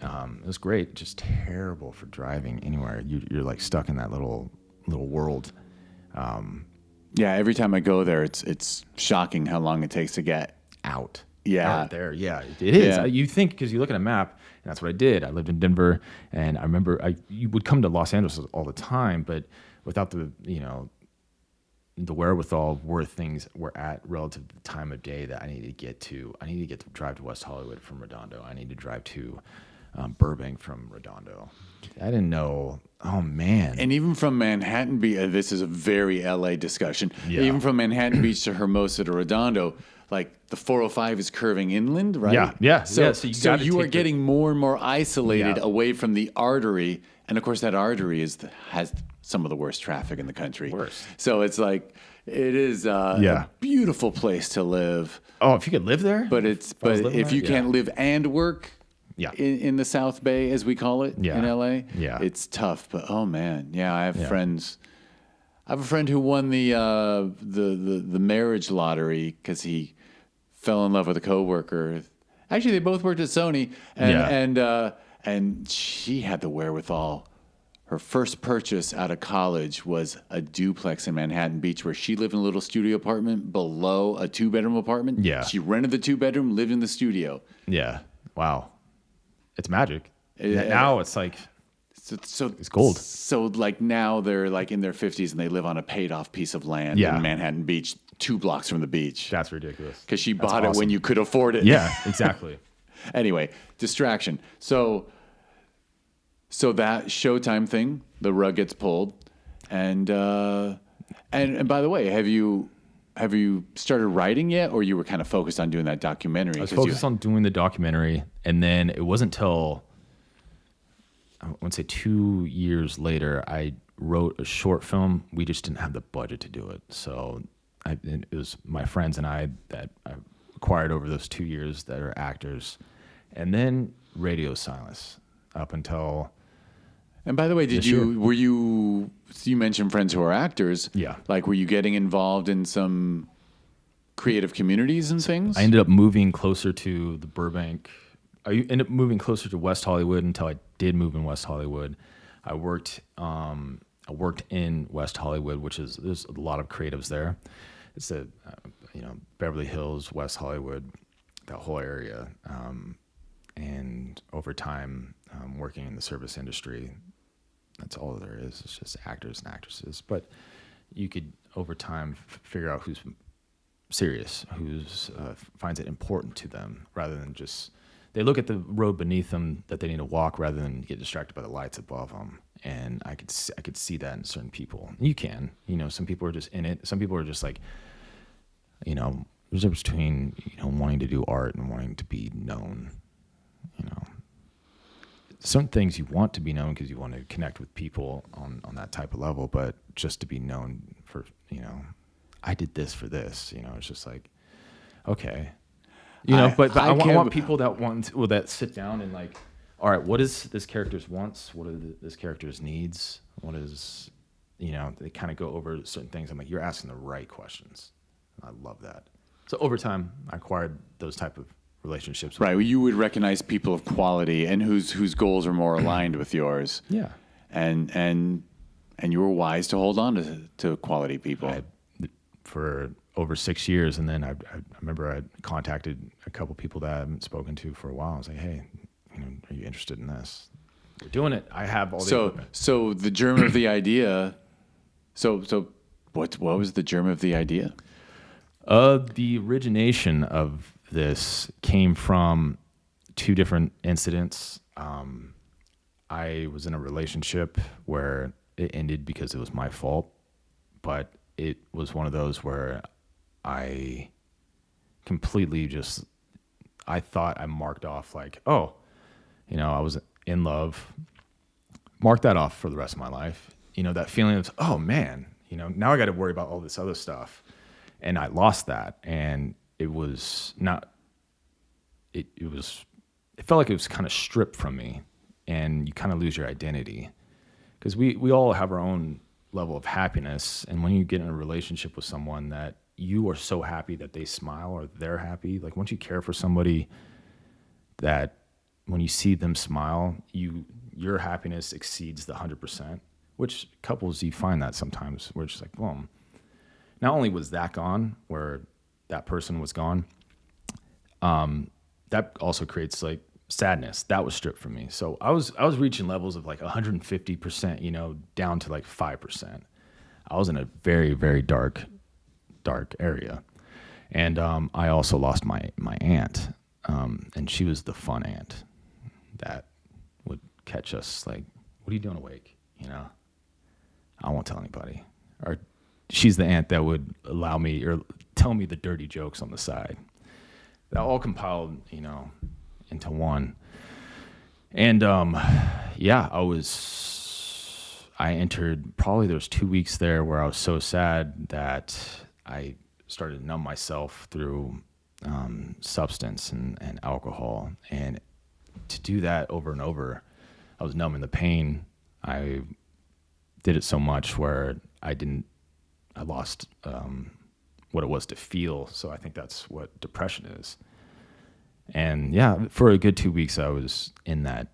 It was great. Just terrible for driving anywhere. You're like stuck in that little world. Yeah, every time I go there, it's shocking how long it takes to get out. Yeah, out there. Yeah, it is. Yeah. You think, because you look at a map, and that's what I did. I lived in Denver, and I remember you would come to Los Angeles all the time, but without the wherewithal of where things were at relative to the time of day that I needed to get to. I needed to get to drive to West Hollywood from Redondo. I needed to drive to Burbank from Redondo. I didn't know. Oh man! And even from Manhattan Beach, this is a very LA discussion. Yeah. Even from Manhattan Beach to Hermosa to Redondo, like the 405 is curving inland, right? Yeah. So you are getting more and more isolated away from the artery, and of course that artery has some of the worst traffic in the country. Worst. So it's like it is a beautiful place to live. Oh, if you could live there, but if you can't live and work. Yeah. In the South Bay, as we call it, in LA, it's tough. But oh man, I have friends. I have a friend who won the marriage lottery because he fell in love with a coworker. Actually, they both worked at Sony, and she had the wherewithal. Her first purchase out of college was a duplex in Manhattan Beach, where she lived in a little studio apartment below a 2-bedroom apartment. Yeah, she rented the 2-bedroom, lived in the studio. Yeah, wow. It's magic. Now it's like, so it's gold. So like now they're like in their 50s and they live on a paid off piece of land in Manhattan Beach, 2 blocks from the beach. That's ridiculous. Because she bought it when you could afford it. Yeah, exactly. Anyway, distraction. So that Showtime thing, the rug gets pulled, and by the way, have you started writing yet, or you were kind of focused on doing that documentary? I was focused on doing the documentary, and then it wasn't until, I want to say 2 years later, I wrote a short film. We just didn't have the budget to do it. So it was my friends and I that I acquired over those 2 years that are actors. And then radio silence up until... And by the way, you mentioned friends who are actors. Yeah. Like, were you getting involved in some creative communities and things? I ended up moving closer to the Burbank I ended up moving closer to West Hollywood until I did move in West Hollywood. I worked in West Hollywood, there's a lot of creatives there. It's Beverly Hills, West Hollywood, that whole area. And over time, working in the service industry, that's all there is. It's just actors and actresses. But you could, over time, figure out who's serious, who's finds it important to them, rather than just, they look at the road beneath them that they need to walk rather than get distracted by the lights above them. And I could see that in certain people. You can, some people are just in it. Some people are just like, there's a difference between, wanting to do art and wanting to be known. Some things you want to be known because you want to connect with people on that type of level, but just to be known for, I did this for this, it's just like, okay. But I want people that sit down and like, all right, what is this character's wants? What are this character's needs? What is, they kind of go over certain things. I'm like, you're asking the right questions. I love that. So over time, I acquired those type of relationships. Right. Well, you would recognize people of quality and whose goals are more aligned with yours. Yeah. And you were wise to hold on to quality people. For over 6 years, and then I remember I contacted a couple people that I haven't spoken to for a while. I was like, hey, are you interested in this? We're doing it. I have all the equipment. So the germ of the idea. So what was the germ of the idea? The origination of this came from two different incidents. I was in a relationship where it ended because it was my fault, but it was one of those where I completely I thought I marked off like, oh, I was in love, mark that off for the rest of my life. That feeling of, oh man, now I got to worry about all this other stuff. And I lost that. And it was not, it felt like it was kind of stripped from me, and you kind of lose your identity, because we all have our own level of happiness. And when you get in a relationship with someone that you are so happy that they smile or they're happy, like once you care for somebody, that when you see them smile, your happiness exceeds the 100%, which couples, you find that sometimes where it's just like, boom. Not only was that gone, where that person was gone, that also creates like sadness. That was stripped from me. So I was reaching levels of like 150%, down to like 5%. I was in a very, very dark area. And I also lost my aunt. And she was the fun aunt that would catch us like, what are you doing awake? I won't tell anybody. Or she's the aunt that would allow me or tell me the dirty jokes on the side. That all compiled, into one. And I entered, probably there was 2 weeks there where I was so sad that I started to numb myself through substance and alcohol. And to do that over and over, I was numbing the pain. I did it so much where I lost what it was to feel. So I think that's what depression is. And yeah, for a good 2 weeks, I was in that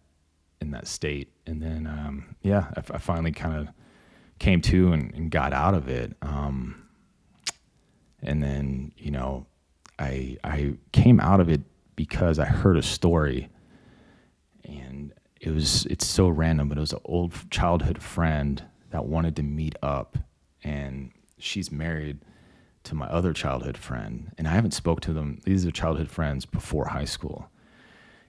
state. And then, I finally kind of came to and got out of it. And then, I came out of it because I heard a story, and it's so random, but it was an old childhood friend that wanted to meet up, and she's married to my other childhood friend, and I haven't spoke to them. These are childhood friends before high school,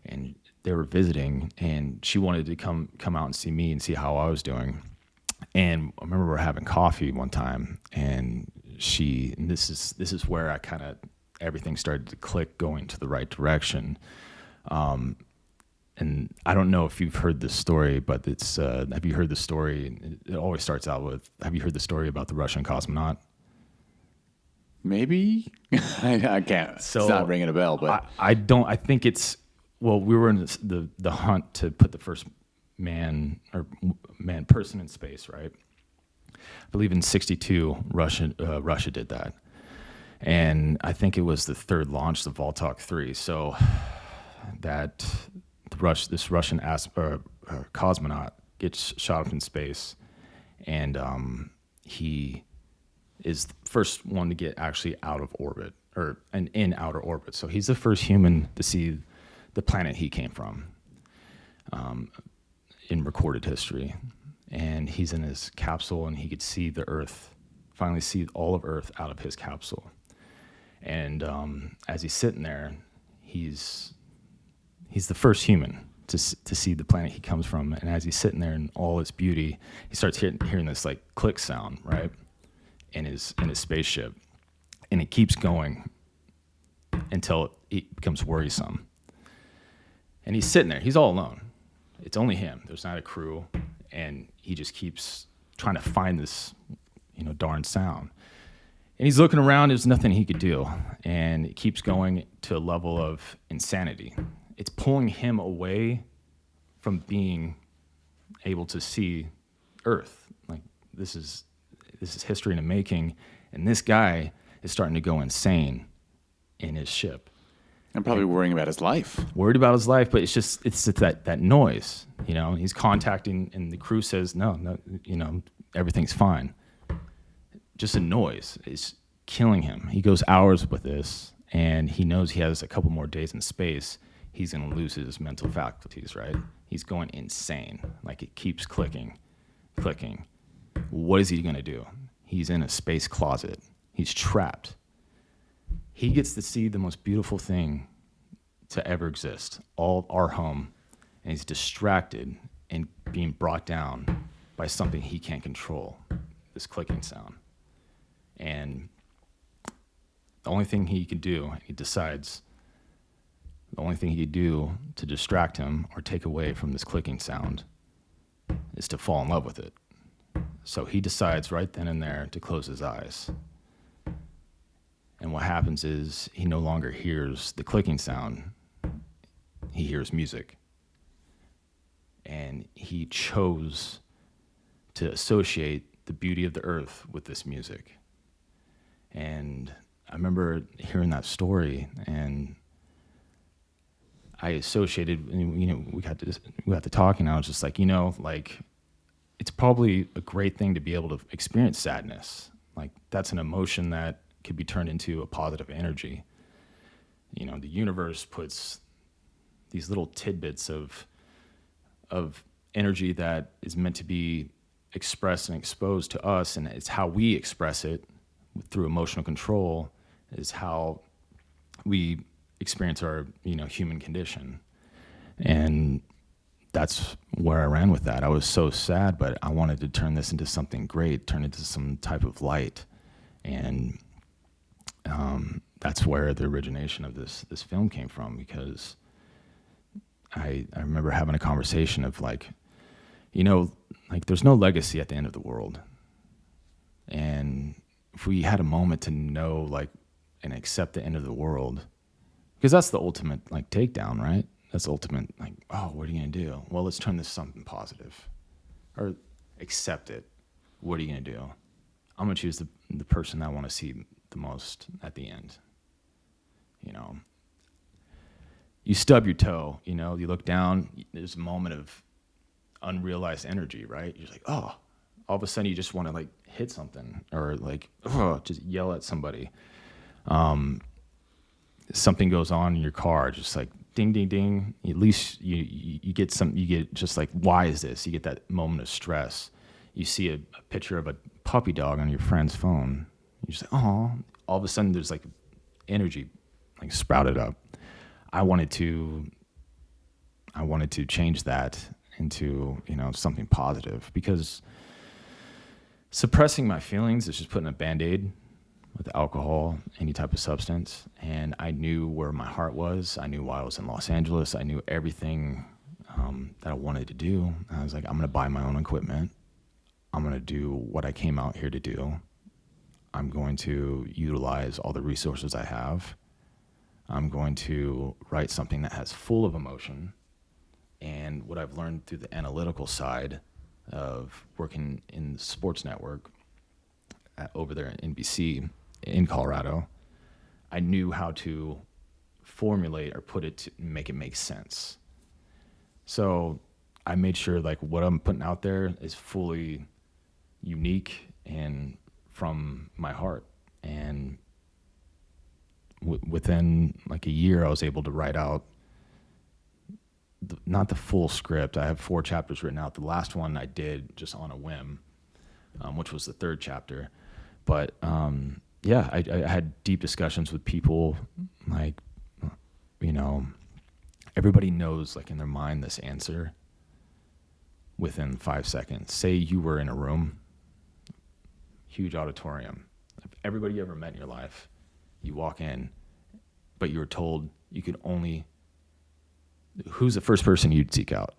and they were visiting, and she wanted to come out and see me and see how I was doing. And I remember we were having coffee one time, and this is where I kind of, everything started to click, going to the right direction. And I don't know if you've heard this story, but have you heard the story? It always starts out with, have you heard the story about the Russian cosmonaut? Maybe. I can't. So, it's not ringing a bell, but I don't. I think we were in the hunt to put the first person in space, right? I believe in '62, Russia did that, and I think it was the third launch, the Voltok 3. So that this Russian cosmonaut gets shot up in space, and he is the first one to get actually out of orbit, and in outer orbit. So he's the first human to see the planet he came from in recorded history. And he's in his capsule, and he could see the Earth, finally see all of Earth out of his capsule. And as he's sitting there, he's the first human to see the planet he comes from. And as he's sitting there in all its beauty, he starts hearing this like click sound, right, in his spaceship, and it keeps going until it becomes worrisome. And he's sitting there. He's all alone. It's only him. There's not a crew, and he just keeps trying to find this, darn sound. And he's looking around. There's nothing he could do, and it keeps going to a level of insanity. It's pulling him away from being able to see Earth. Like this is history in the making, and this guy is starting to go insane in his ship. I'm probably worrying about his life. Worried about his life, but it's just that noise, He's contacting, and the crew says, no, everything's fine. Just a noise is killing him. He goes hours with this, and he knows he has a couple more days in space. He's going to lose his mental faculties, right? He's going insane. Like it keeps clicking. What is he going to do? He's in a space closet. He's trapped. He gets to see the most beautiful thing to ever exist, all our home, and he's distracted and being brought down by something he can't control, this clicking sound. And the only thing he can do, he decides, the only thing he can do to distract him or take away from this clicking sound is to fall in love with it. So he decides right then and there to close his eyes. And what happens is he no longer hears the clicking sound. He hears music. And he chose to associate the beauty of the Earth with this music. And I remember hearing that story, and I associated, we got to talking, and I was just like, it's probably a great thing to be able to experience sadness. Like that's an emotion that could be turned into a positive energy. The universe puts these little tidbits of energy that is meant to be expressed and exposed to us, and it's how we express it through emotional control is how we experience our human condition. And that's where I ran with that. I was so sad, but I wanted to turn this into something great, turn it into some type of light. And that's where the origination of this film came from, because I remember having a conversation of there's no legacy at the end of the world. And if we had a moment to know and accept the end of the world, because that's the ultimate takedown, right? That's the ultimate what are you gonna do? Well, let's turn this something positive, or accept it. What are you gonna do? I'm gonna choose the person I want to see the most at the end. You stub your toe, you look down, there's a moment of unrealized energy, right? You're like, oh, all of a sudden you just want to hit something, or just yell at somebody. Something goes on in your car, just ding, ding, ding. At least you get just why is this? You get that moment of stress. You see a picture of a puppy dog on your friend's phone. You just oh, all of a sudden there's energy sprouted up. I wanted to change that into something positive, because suppressing my feelings is just putting a Band-Aid with alcohol, any type of substance. And I knew where my heart was. I knew why I was in Los Angeles. I knew everything that I wanted to do. I was like, I'm going to buy my own equipment. I'm going to do what I came out here to do. I'm going to utilize all the resources I have. I'm going to write something that has full of emotion. And what I've learned through the analytical side of working in the sports network over there at NBC in Colorado, I knew how to formulate or put it to make it make sense. So I made sure like what I'm putting out there is fully unique and from my heart. And within like a year, I was able to write out not the full script. I have 4 chapters written out. The last one I did just on a whim, which was the 3rd chapter. But yeah, I had deep discussions with people. Like, you know, everybody knows like in their mind this answer within 5 seconds. Say you were in a room, huge auditorium, everybody you ever met in your life. You walk in, but you were told you could only. Who's the first person you'd seek out?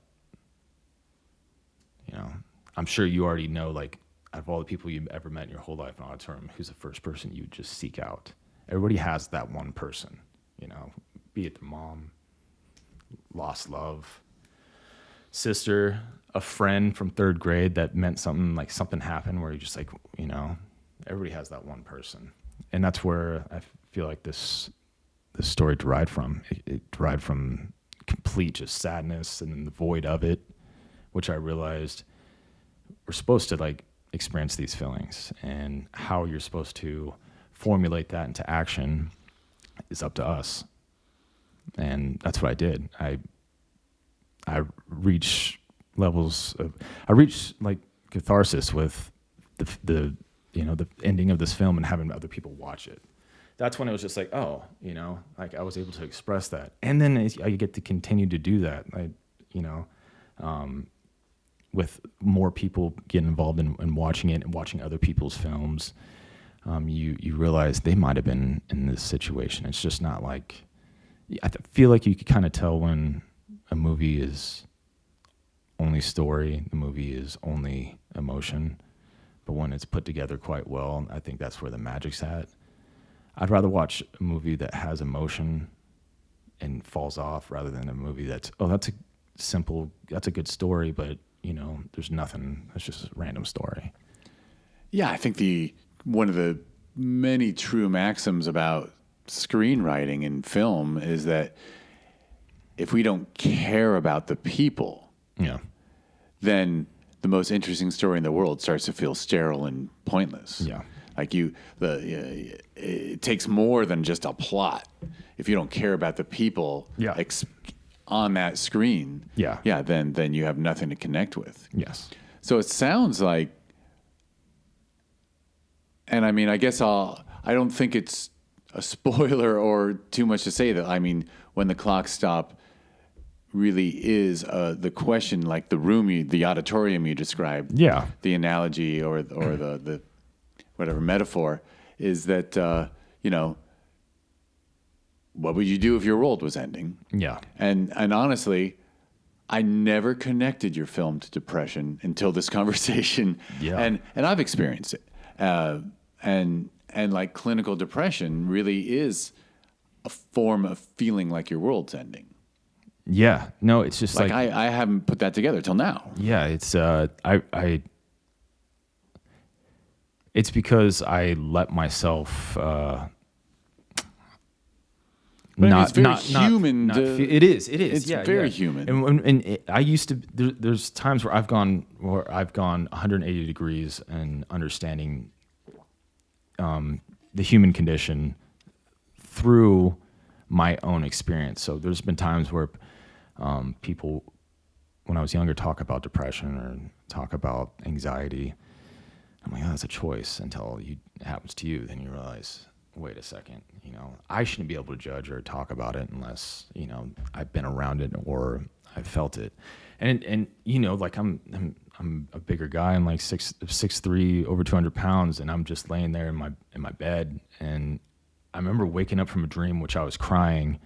You know, I'm sure you already know, like, out of all the people you've ever met in your whole life in an auditorium, who's the first person you would just seek out? Everybody has that one person, you know, be it their mom, lost love, sister, a friend from 3rd grade that meant something, like something happened where you're just like, you know, everybody has that one person. And that's where I feel like this story derived from. It derived from complete just sadness and then the void of it, which I realized we're supposed to like experience these feelings, and how you're supposed to formulate that into action is up to us. And that's what I did. I reached like catharsis with the you know, the ending of this film and having other people watch it. That's when it was just like, oh, you know, like I was able to express that. And then I get to continue to do that, you know, with more people getting involved in watching it and watching other people's films. You realize they might have been in this situation. It's just not like, I feel like you could kind of tell when a movie is only story, the movie is only emotion. But when it's put together quite well, I think that's where the magic's at. I'd rather watch a movie that has emotion and falls off rather than a movie that's that's a good story, but you know, there's nothing. It's just a random story. Yeah, I think one of the many true maxims about screenwriting in film is that if we don't care about the people, yeah, then the most interesting story in the world starts to feel sterile and pointless. Yeah. Like it takes more than just a plot. If you don't care about the people on that screen, then you have nothing to connect with. Yes. So it sounds like, and I mean, I guess I don't think it's a spoiler or too much to say that, I mean, when the clocks stop really is the question, like the auditorium you described, the analogy or the whatever metaphor is that, you know, what would you do if your world was ending? Yeah. And honestly, I never connected your film to depression until this conversation. Yeah. And I've experienced it. And like clinical depression really is a form of feeling like your world's ending. Yeah. No, it's just like I haven't put that together till now. Yeah, it's it's because I let myself it's very human. It is. It's very human. And I used to. There's times where I've gone 180 degrees in understanding the human condition through my own experience. So there's been times where people, when I was younger, talk about depression or talk about anxiety. I'm like, oh, that's a choice until it happens to you. Then you realize, wait a second, you know, I shouldn't be able to judge or talk about it unless, you know, I've been around it or I've felt it. And you know, like I'm a bigger guy. I'm like 6'3", over 200 pounds, and I'm just laying there in my bed. And I remember waking up from a dream which I was crying,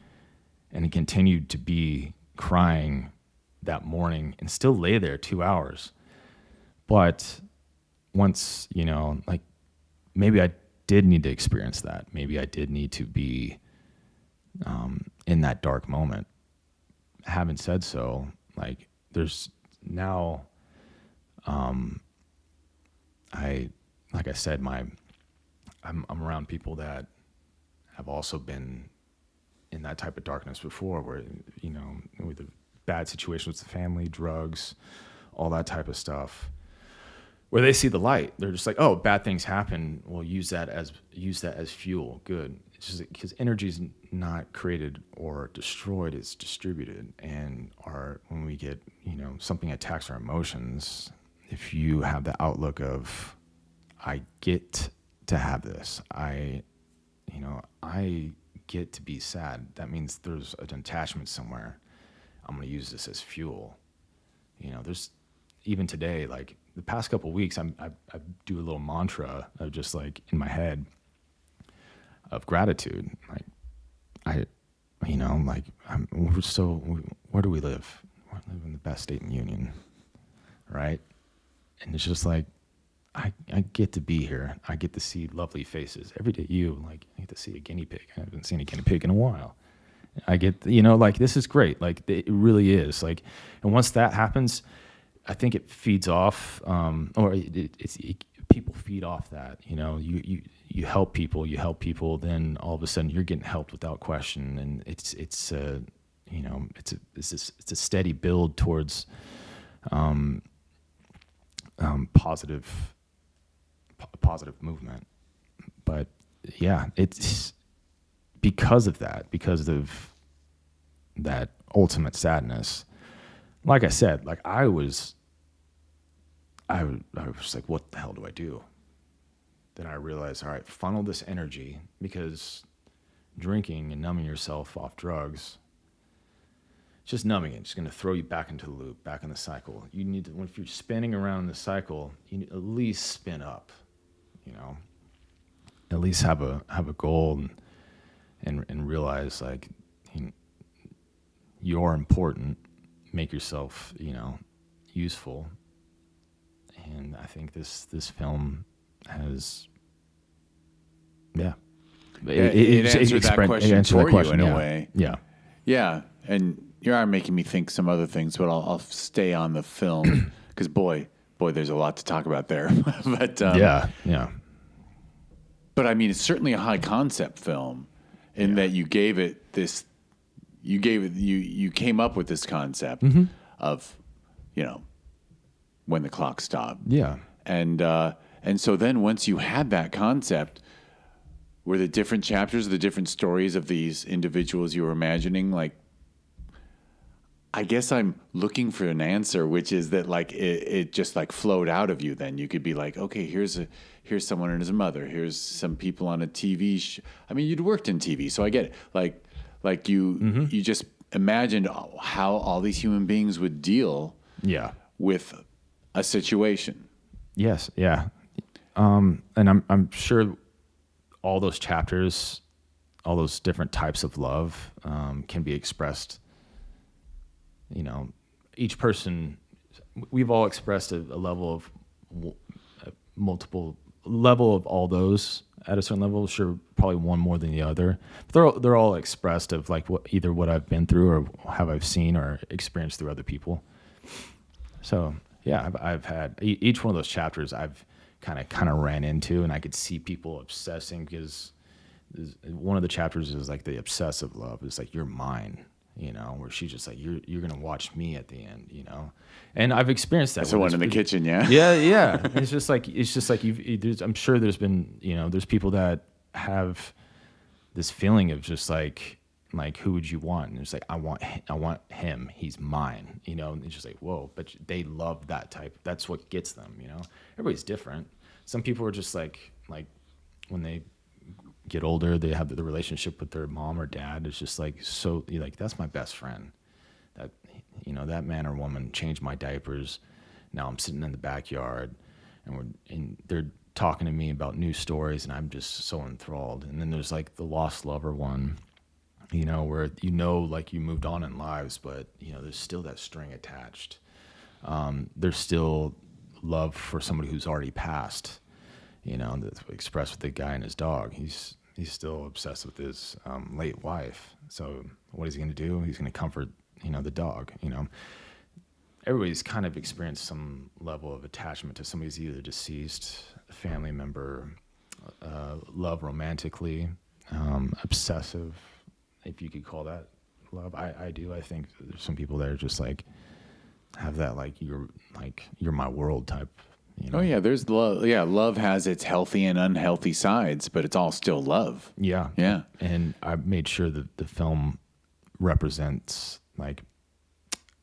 and it continued to be crying that morning and still lay there 2 hours. But once, you know, like maybe I did need to experience that. Maybe I did need to be in that dark moment. Having said so, like there's now, like I said, I'm around people that have also been in that type of darkness before, where, you know, with the bad situations with the family, drugs, all that type of stuff, where they see the light. They're just like, oh, bad things happen. Well, use that as fuel. Good. It's just because energy is not created or destroyed; it's distributed. And when we get, you know, something attacks our emotions, if you have the outlook of, I get to have this, I get to be sad. That means there's an attachment somewhere. I'm going to use this as fuel. You know, there's even today, like the past couple of weeks, I do a little mantra of just like in my head of gratitude. Like where do we live? We live in the best state in the union, right? And it's just like, I get to be here. I get to see lovely faces every day. I get to see a guinea pig. I haven't seen a guinea pig in a while. I get, you know, like, this is great. Like, it really is. Like, and once that happens, I think it feeds off, people feed off that. You know, you help people, then all of a sudden you're getting helped without question, and it's a steady build towards positive movement. But yeah, it's because of that ultimate sadness. Like I said, like I was like, what the hell do I do? Then I realized, all right, funnel this energy, because drinking and numbing yourself off drugs, just numbing it, it's going to throw you back into the loop, back in the cycle. You need to, if you're spinning around in the cycle, you need to at least spin up, you know, at least have a goal and realize, like, you're important, make yourself, you know, useful. And I think this film has, it answered that question for you in a way. Yeah. Yeah. And you are making me think some other things, but I'll stay on the film because boy, there's a lot to talk about there. But yeah. But I mean, it's certainly a high concept film in that you gave it this. You came up with this concept of, you know, when the clock stopped. Yeah. And so then once you had that concept, were the different chapters, the different stories of these individuals you were imagining, like, I guess I'm looking for an answer, which is that, like, it just like flowed out of you. Then you could be like, okay, here's someone and his mother. Here's some people on a TV show. I mean, you'd worked in TV, so I get it. Like you just imagined how all these human beings would deal with a situation. Yes. Yeah. And I'm sure all those chapters, all those different types of love, can be expressed. You know, each person, we've all expressed a level of multiple level of all those at a certain level. Sure, probably one more than the other. But they're all expressed of, like, either what I've been through or how I've seen or experienced through other people. So yeah, I've had each one of those chapters I've kind of ran into, and I could see people obsessing, because one of the chapters is like the obsessive love. It's like, you're mine. You know, where she's just like, you're gonna watch me at the end, you know, and I've experienced that. That's the one in the kitchen, yeah. Yeah. It's just like I'm sure there's been, you know, there's people that have this feeling of just like who would you want? And it's like, I want him. He's mine. You know, and it's just like, whoa. But they love that type. That's what gets them. You know, everybody's different. Some people are just like when they get older, they have the relationship with their mom or dad. It's just like, so you're like, that's my best friend. That, you know, that man or woman changed my diapers. Now I'm sitting in the backyard, and they're talking to me about new stories, and I'm just so enthralled. And then there's like the lost lover one, you know, where, you know, like, you moved on in lives, but, you know, there's still that string attached. There's still love for somebody who's already passed. You know, that's expressed with the guy and his dog. He's still obsessed with his late wife. So what is he going to do? He's going to comfort, you know, the dog. You know, everybody's kind of experienced some level of attachment to somebody's either deceased, a family member, love romantically, obsessive, if you could call that love. I do. I think there's some people that are just like have that like you're my world type. You know? Oh yeah, there's love. Yeah, love has its healthy and unhealthy sides, but it's all still love. Yeah. Yeah. And I made sure that the film represents like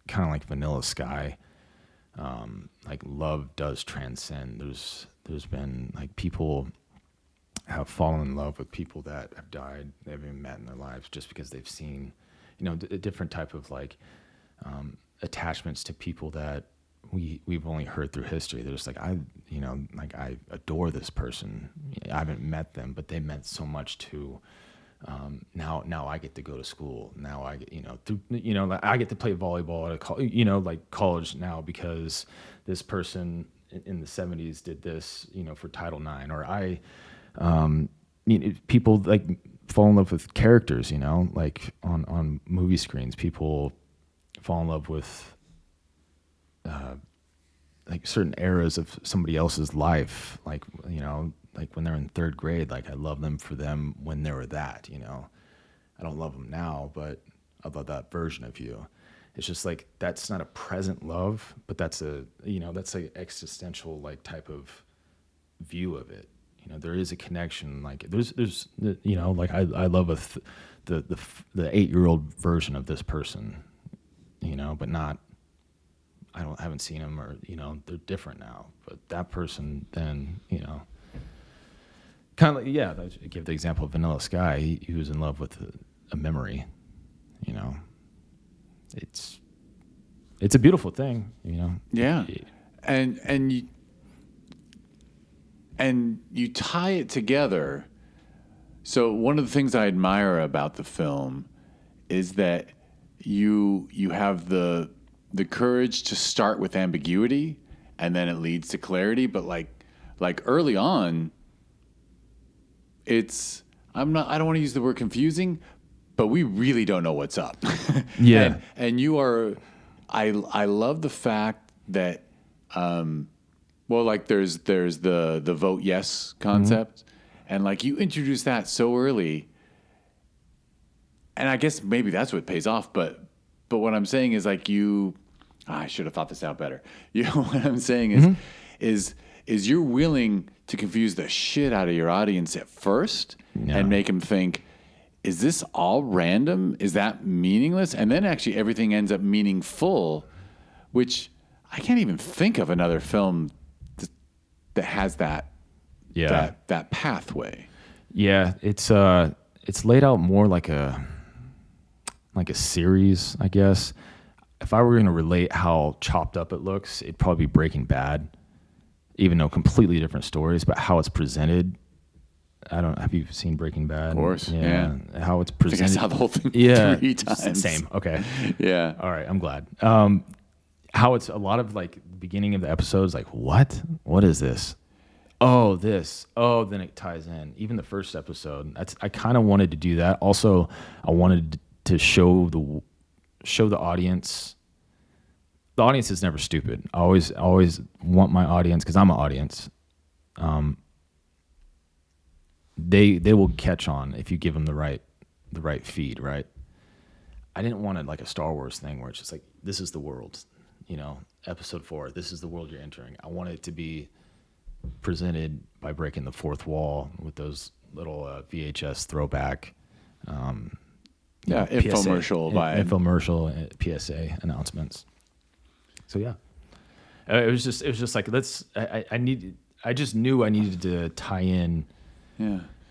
kind of like Vanilla Sky. Like love does transcend. There's been like people have fallen in love with people that have died they haven't even met in their lives just because they've seen, you know, a different type of like attachments to people that we've only heard through history. They're just like, I adore this person. I haven't met them, but they meant so much to. Now I get to go to school. Now I get, like I get to play volleyball at college now because this person in the 70s did this, for Title IX, or people like fall in love with characters, like on movie screens, people fall in love with, like certain eras of somebody else's life, like when they're in third grade, like I love them for them when they were that, I don't love them now, but I love that version of you. It's just like, that's not a present love, but that's that's an existential like type of view of it. There is a connection. Like there's like I love the 8-year-old version of this person, but not, I haven't seen them, or, they're different now, but that person then, kind of like, yeah, I give the example of Vanilla Sky. He was in love with a memory, it's a beautiful thing, Yeah. And you tie it together. So one of the things I admire about the film is that you have the courage to start with ambiguity, and then it leads to clarity. But like early on, I don't want to use the word confusing, but we really don't know what's up. Yeah. And you are, I love the fact that, there's the vote yes concept, and like you introduced that so early, and I guess maybe that's what pays off. But what I'm saying is like I should have thought this out better. What I'm saying is you're willing to confuse the shit out of your audience at first and make them think, is this all random? Is that meaningless? And then actually everything ends up meaningful, which I can't even think of another film that has that pathway. Yeah, it's laid out more like a series, I guess. If I were going to relate how chopped up it looks, it'd probably be Breaking Bad, even though completely different stories, but how it's presented. Have you seen Breaking Bad? Of course, yeah. How it's presented. I think I saw the whole thing 3 times. Same, okay. Yeah. All right, I'm glad. How it's a lot of like the beginning of the episodes, like, what? What is this? Oh, this. Oh, then it ties in. Even the first episode, I kind of wanted to do that. Also, I wanted to show the audience. The audience is never stupid. I always want my audience, because I'm an audience. They will catch on if you give them the right feed, right? I didn't want it like a Star Wars thing where it's just like, this is the world, episode 4, this is the world you're entering. I want it to be presented by breaking the fourth wall with those little VHS throwback infomercial vibe. Infomercial PSA announcements. So yeah, it was just like, I just knew I needed to tie in,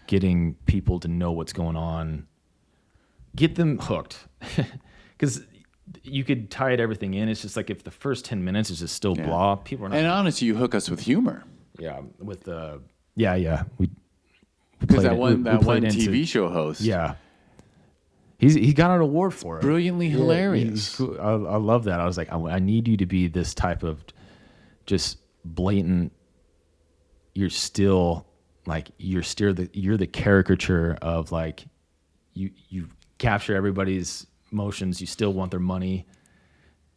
getting people to know what's going on, get them hooked, because you could tie everything in. It's just like, if the first 10 minutes is just still blah, people are not. And honestly, you hook us with humor. Yeah, with we because that one into, TV show host. Yeah. He got an award for it. Brilliantly hilarious. I love that. I was like, I need you to be this type of just blatant. You're the caricature of like, you capture everybody's emotions. You still want their money.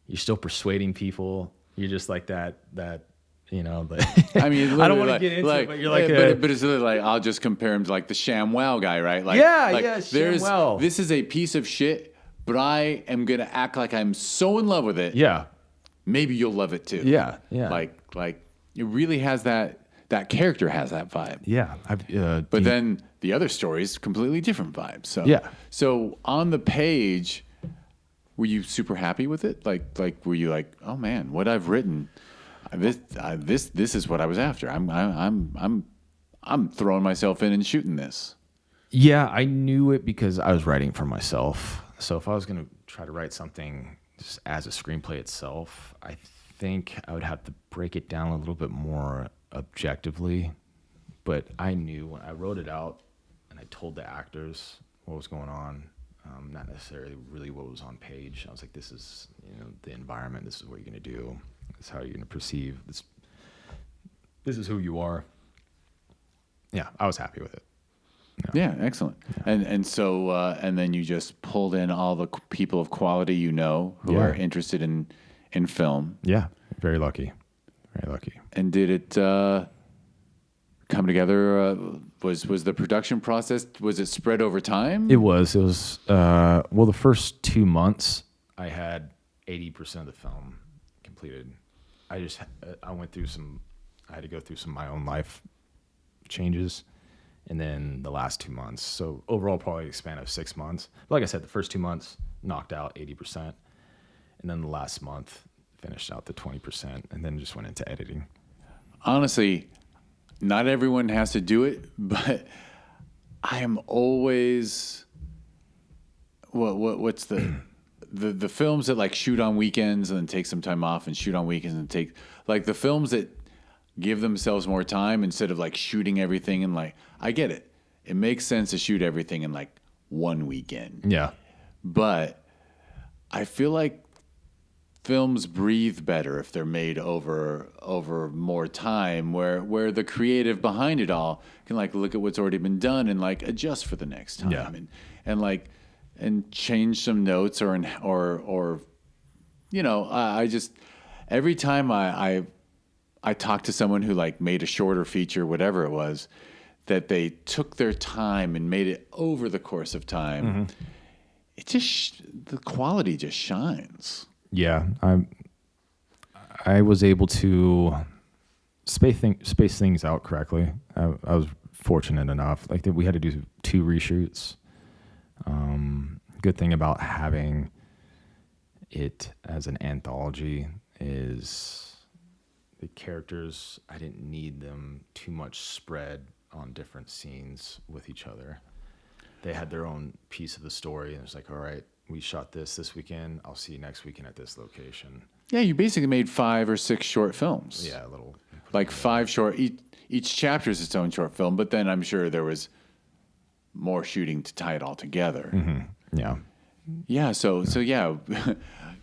You're still persuading people. You're just like that you know. But I mean, I don't want to like, get into like, it, but you're like, but it's literally like, I'll just compare him to like the ShamWow guy, right? Like, there's ShamWow. this is a piece of shit, but I am gonna act like I'm so in love with it. Yeah, Maybe you'll love it too. yeah. Like it really has that character has that vibe. Yeah, But then the other story is completely different vibe. So Yeah. So on the page, were you super happy with it? Like were you like, oh man, what I've written, this is what I was after. I'm throwing myself in and shooting this. Yeah, I knew it because I was writing for myself. So if I was going to try to write something just as a screenplay itself, I think I would have to break it down a little bit more objectively. But I knew when I wrote it out and I told the actors what was going on, not necessarily really what was on page. I was like, this is, the environment. This is what you're going to do. This is how you're going to perceive this. This is who you are. Yeah, I was happy with it. Yeah, excellent. Yeah. And so and then you just pulled in all the people of quality who are interested in film. Yeah, very lucky. Very lucky. And did it come together? Was the production process, was it spread over time? It was. Well, the first 2 months, I had 80% of the film completed. I had to go through some of my own life changes. And then the last 2 months. So overall, probably a span of 6 months. But like I said, the first 2 months knocked out 80%. And then the last month finished out the 20%. And then just went into editing. Honestly, not everyone has to do it, but I am always, what's the films that like shoot on weekends and then take some time off and shoot on weekends and take, like the films that give themselves more time instead of like shooting everything and like, I get it. It makes sense to shoot everything in like one weekend. Yeah. But I feel like films breathe better if they're made over more time where the creative behind it all can like look at what's already been done and like adjust for the next time. Yeah. and change some notes or I just every time I talked to someone who like made a shorter feature, whatever it was, that they took their time and made it over the course of time. Mm-hmm. It just the quality just shines. Yeah, I was able to space things out correctly. I was fortunate enough. Like we had to do 2 reshoots. Good thing about having it as an anthology is the characters, I didn't need them too much spread on different scenes with each other. They had their own piece of the story, and it's like, all right, we shot this weekend. I'll see you next weekend at this location. Yeah, you basically made 5 or 6 short films. Yeah, a little. Like 5 short. Each chapter is its own short film, but then I'm sure there was more shooting to tie it all together. Mm-hmm. Yeah. Yeah. So yeah,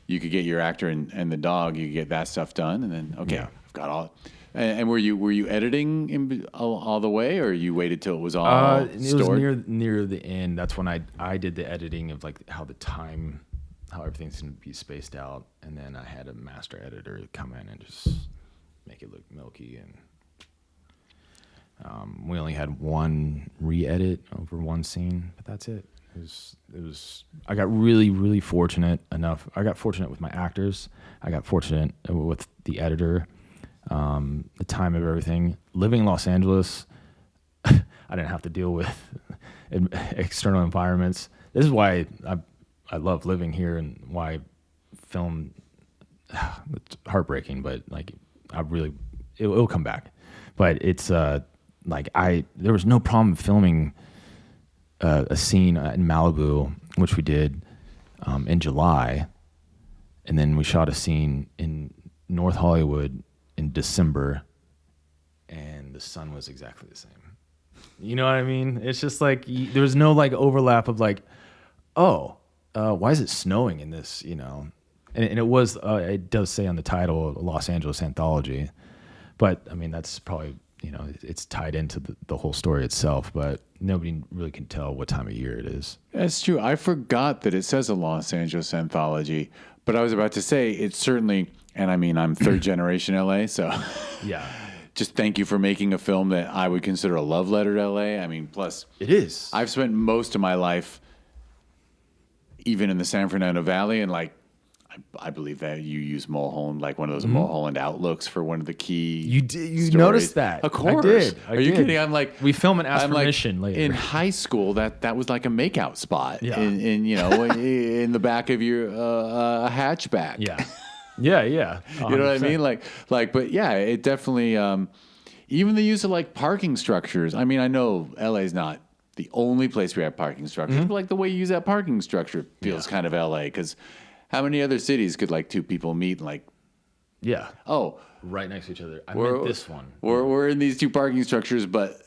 you could get your actor and the dog. You could get that stuff done, and then okay, yeah. I've got all. And were you editing all the way, or you waited till it was all stored? It was near the end. That's when I did the editing of like how everything's going to be spaced out, and then I had a master editor come in and just make it look milky. And we only had 1 re-edit over 1 scene, but that's it. It was. I got really, really fortunate enough. I got fortunate with my actors. I got fortunate with the editor. The time of everything. Living in Los Angeles, I didn't have to deal with external environments. This is why I love living here and why film. It's heartbreaking, but like it'll come back. But it's there was no problem filming a scene in Malibu, which we did in July, and then we shot a scene in North Hollywood in December, and the sun was exactly the same. You know what I mean? It's just like there was no like overlap of like, why is it snowing in this? And it was it does say on the title Los Angeles Anthology, but I mean that's probably it's tied into the whole story itself, but nobody really can tell what time of year it is. That's true. I forgot that it says a Los Angeles Anthology, but I was about to say it certainly And I mean, I'm third generation LA, so Yeah. just thank you for making a film that I would consider a love letter to LA. I mean, plus It is. I've spent most of my life even in the San Fernando Valley, and like I believe that you use Mulholland, like one of those Mulholland outlooks for one of the key. You stories. noticed that? Of course. I did. Are you kidding? I'm like, we film and ask I'm like, permission later. in high school, that was like a makeout spot. Yeah. In you know in the back of your hatchback. Yeah. Yeah. 100%. You know what I mean? Like, but yeah, it definitely. Even the use of like parking structures. I mean, I know LA's not the only place we have parking structures, but like the way you use that parking structure feels kind of LA, because how many other cities could like two people meet and like, oh, right next to each other. I meant this one. We're in these two parking structures, but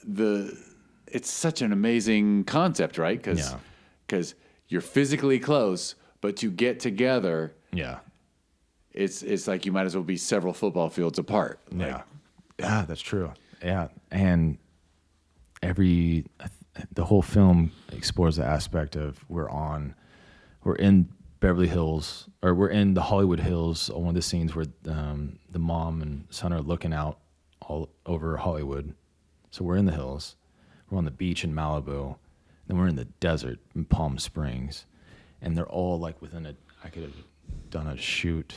it's such an amazing concept, right? Because you're physically close, but to get together, it's like you might as well be several football fields apart. Yeah, that's true. Yeah, and the whole film explores the aspect of we're in Beverly Hills, or we're in the Hollywood Hills. One of the scenes where the mom and son are looking out all over Hollywood. So we're in the hills. We're on the beach in Malibu. Then we're in the desert in Palm Springs, and they're all like I could have done a shoot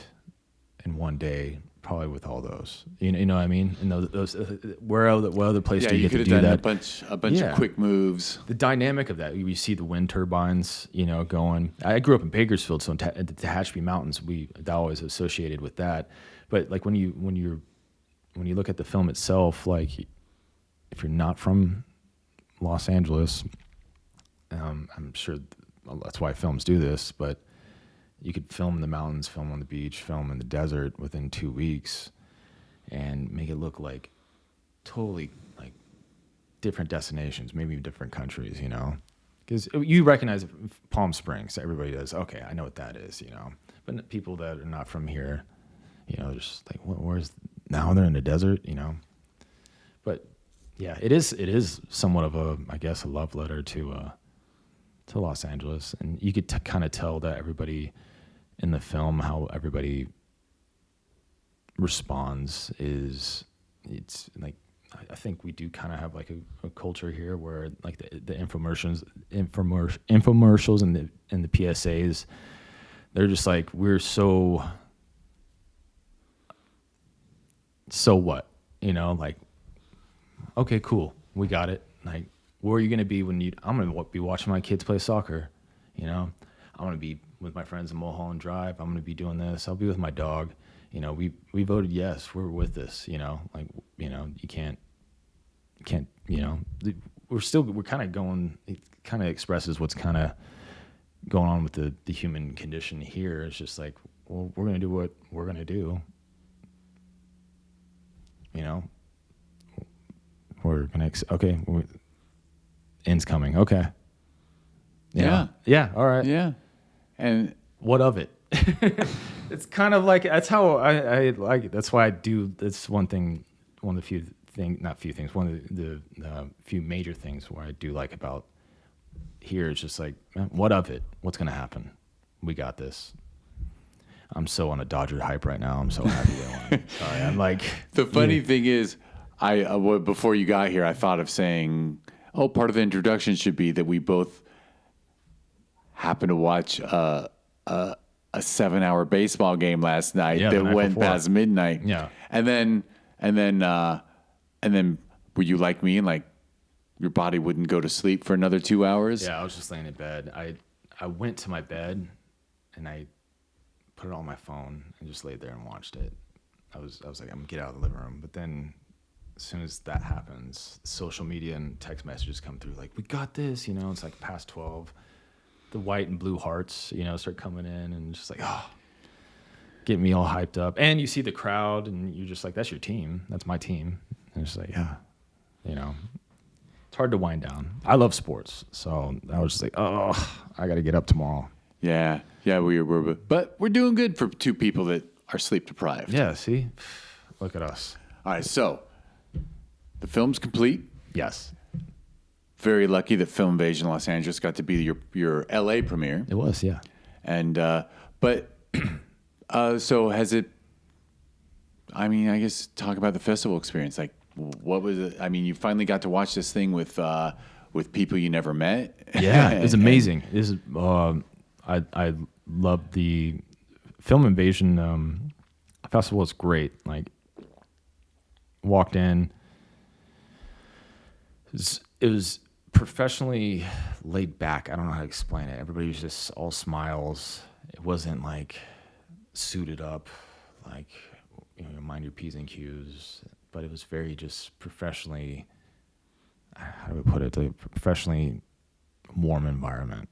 in one day, probably with all those. You know what I mean? And those what other place do you get to do that? Yeah, you could have done a bunch of quick moves. The dynamic of that, you see the wind turbines, going. I grew up in Bakersfield, so in the Tehachapi Mountains, that always associated with that. But like when you look at the film itself, like if you're not from Los Angeles, I'm sure that's why films do this, but you could film in the mountains, film on the beach, film in the desert within 2 weeks and make it look like totally like different destinations, maybe different countries, because you recognize Palm Springs. Everybody does. Okay, I know what that is, but people that are not from here, just like, where's, now they're in the desert, but yeah, it is somewhat of a love letter to Los Angeles. And you could kind of tell that everybody in the film, how everybody responds it's like, I think we do kind of have like a culture here where like the infomercials and the PSAs, they're just like, we're so what, like, okay, cool, we got it. Like, where are you going to be when I'm going to be watching my kids play soccer, I'm going to be with my friends in Mulholland Drive. I'm going to be doing this. I'll be with my dog. We voted yes. We're with this. You can't. We're kind of going. It kind of expresses what's kind of going on with the human condition here. It's just like, well, we're going to do what we're going to do. We're going to okay. End's coming. Okay. Yeah. All right. Yeah. And what of it? It's kind of like, that's how I like it. That's why I do. That's one of the few things, not few things, one of the few major things where I do like about here. It's just like, man, what of it? What's going to happen? We got this. I'm so on a Dodger hype right now. I'm so happy they won. Sorry. I'm like, the funny thing is, before you got here, I thought of saying, part of the introduction should be that we both happened to watch a 7-hour baseball game last night that went past midnight. Yeah. And then were you like me and like your body wouldn't go to sleep for another 2 hours? Yeah, I was just laying in bed. I went to my bed and I put it on my phone and just laid there and watched it. I was like, I'm gonna get out of the living room. But then as soon as that happens, social media and text messages come through like, we got this, it's like past 12. The white and blue hearts, start coming in and just like, getting me all hyped up. And you see the crowd and you're just like, that's your team. That's my team. And it's like, yeah, it's hard to wind down. I love sports. So I was just like, I got to get up tomorrow. Yeah. Yeah. But we're doing good for two people that are sleep deprived. Yeah. See, look at us. All right. So the film's complete. Yes. Very lucky that Film Invasion Los Angeles got to be your LA premiere. It was, yeah. And but so has it I mean, I guess talk about the festival experience. Like, what was it? I mean, you finally got to watch this thing with people you never met. Yeah, it was amazing. This is I love the Film Invasion festival. It's great. Like, walked in. It was professionally laid back. I don't know how to explain it. Everybody was just all smiles. It wasn't like suited up, like, mind your P's and Q's. But it was very just professionally. How do we put it? A professionally warm environment.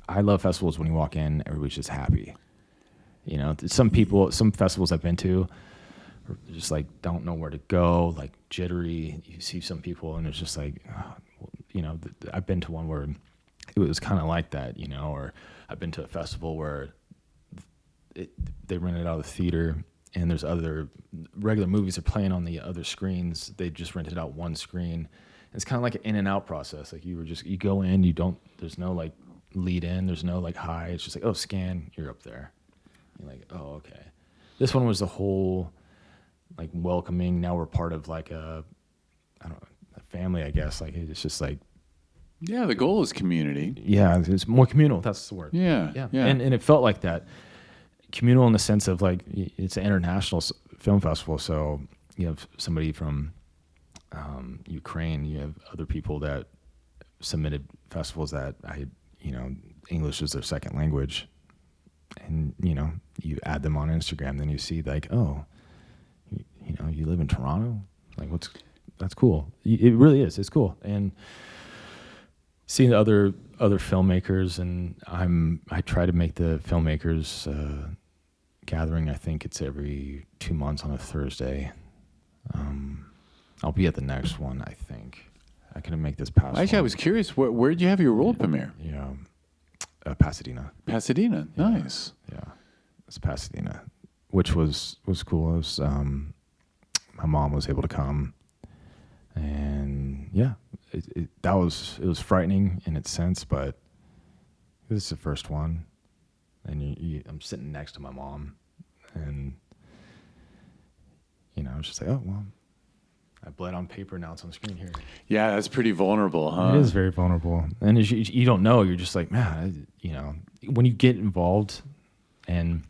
I love festivals when you walk in, everybody's just happy. Some festivals I've been to are just like don't know where to go, like jittery. You see some people and it's just like, I've been to one where it was kind of like that, or I've been to a festival where they rented out a theater and there's other regular movies are playing on the other screens. They just rented out one screen. It's kind of like an in and out process. Like you go in, there's no like lead in, there's no like hi. It's just like, oh, scan, you're up there. You're like, oh, okay. This one was the whole like welcoming. Now we're part of like a family, I guess. Like it's just like, yeah, the goal is community. Yeah, it's more communal. That's the word. Yeah. And it felt like that. Communal in the sense of like it's an international film festival, so you have somebody from Ukraine, you have other people that submitted festivals that English is their second language, and you add them on Instagram, then you see like, oh, you live in Toronto, like that's cool. It really is. It's cool. And seeing the other filmmakers, and I try to make the filmmakers gathering. I think it's every 2 months on a Thursday. I'll be at the next one. I think I couldn't make this past. Actually, one. I was curious. Where did you have your world premiere? Yeah, Pasadena. Pasadena, Yeah. nice. Yeah, it's Pasadena, which was cool. It was my mom was able to come, and yeah, it was frightening in its sense, but this is the first one, and I'm sitting next to my mom, and I was just like, oh well, I bled on paper, now it's on screen here. Yeah, that's pretty vulnerable, huh? It is very vulnerable, and as you don't know, you're just like, man, when you get involved, and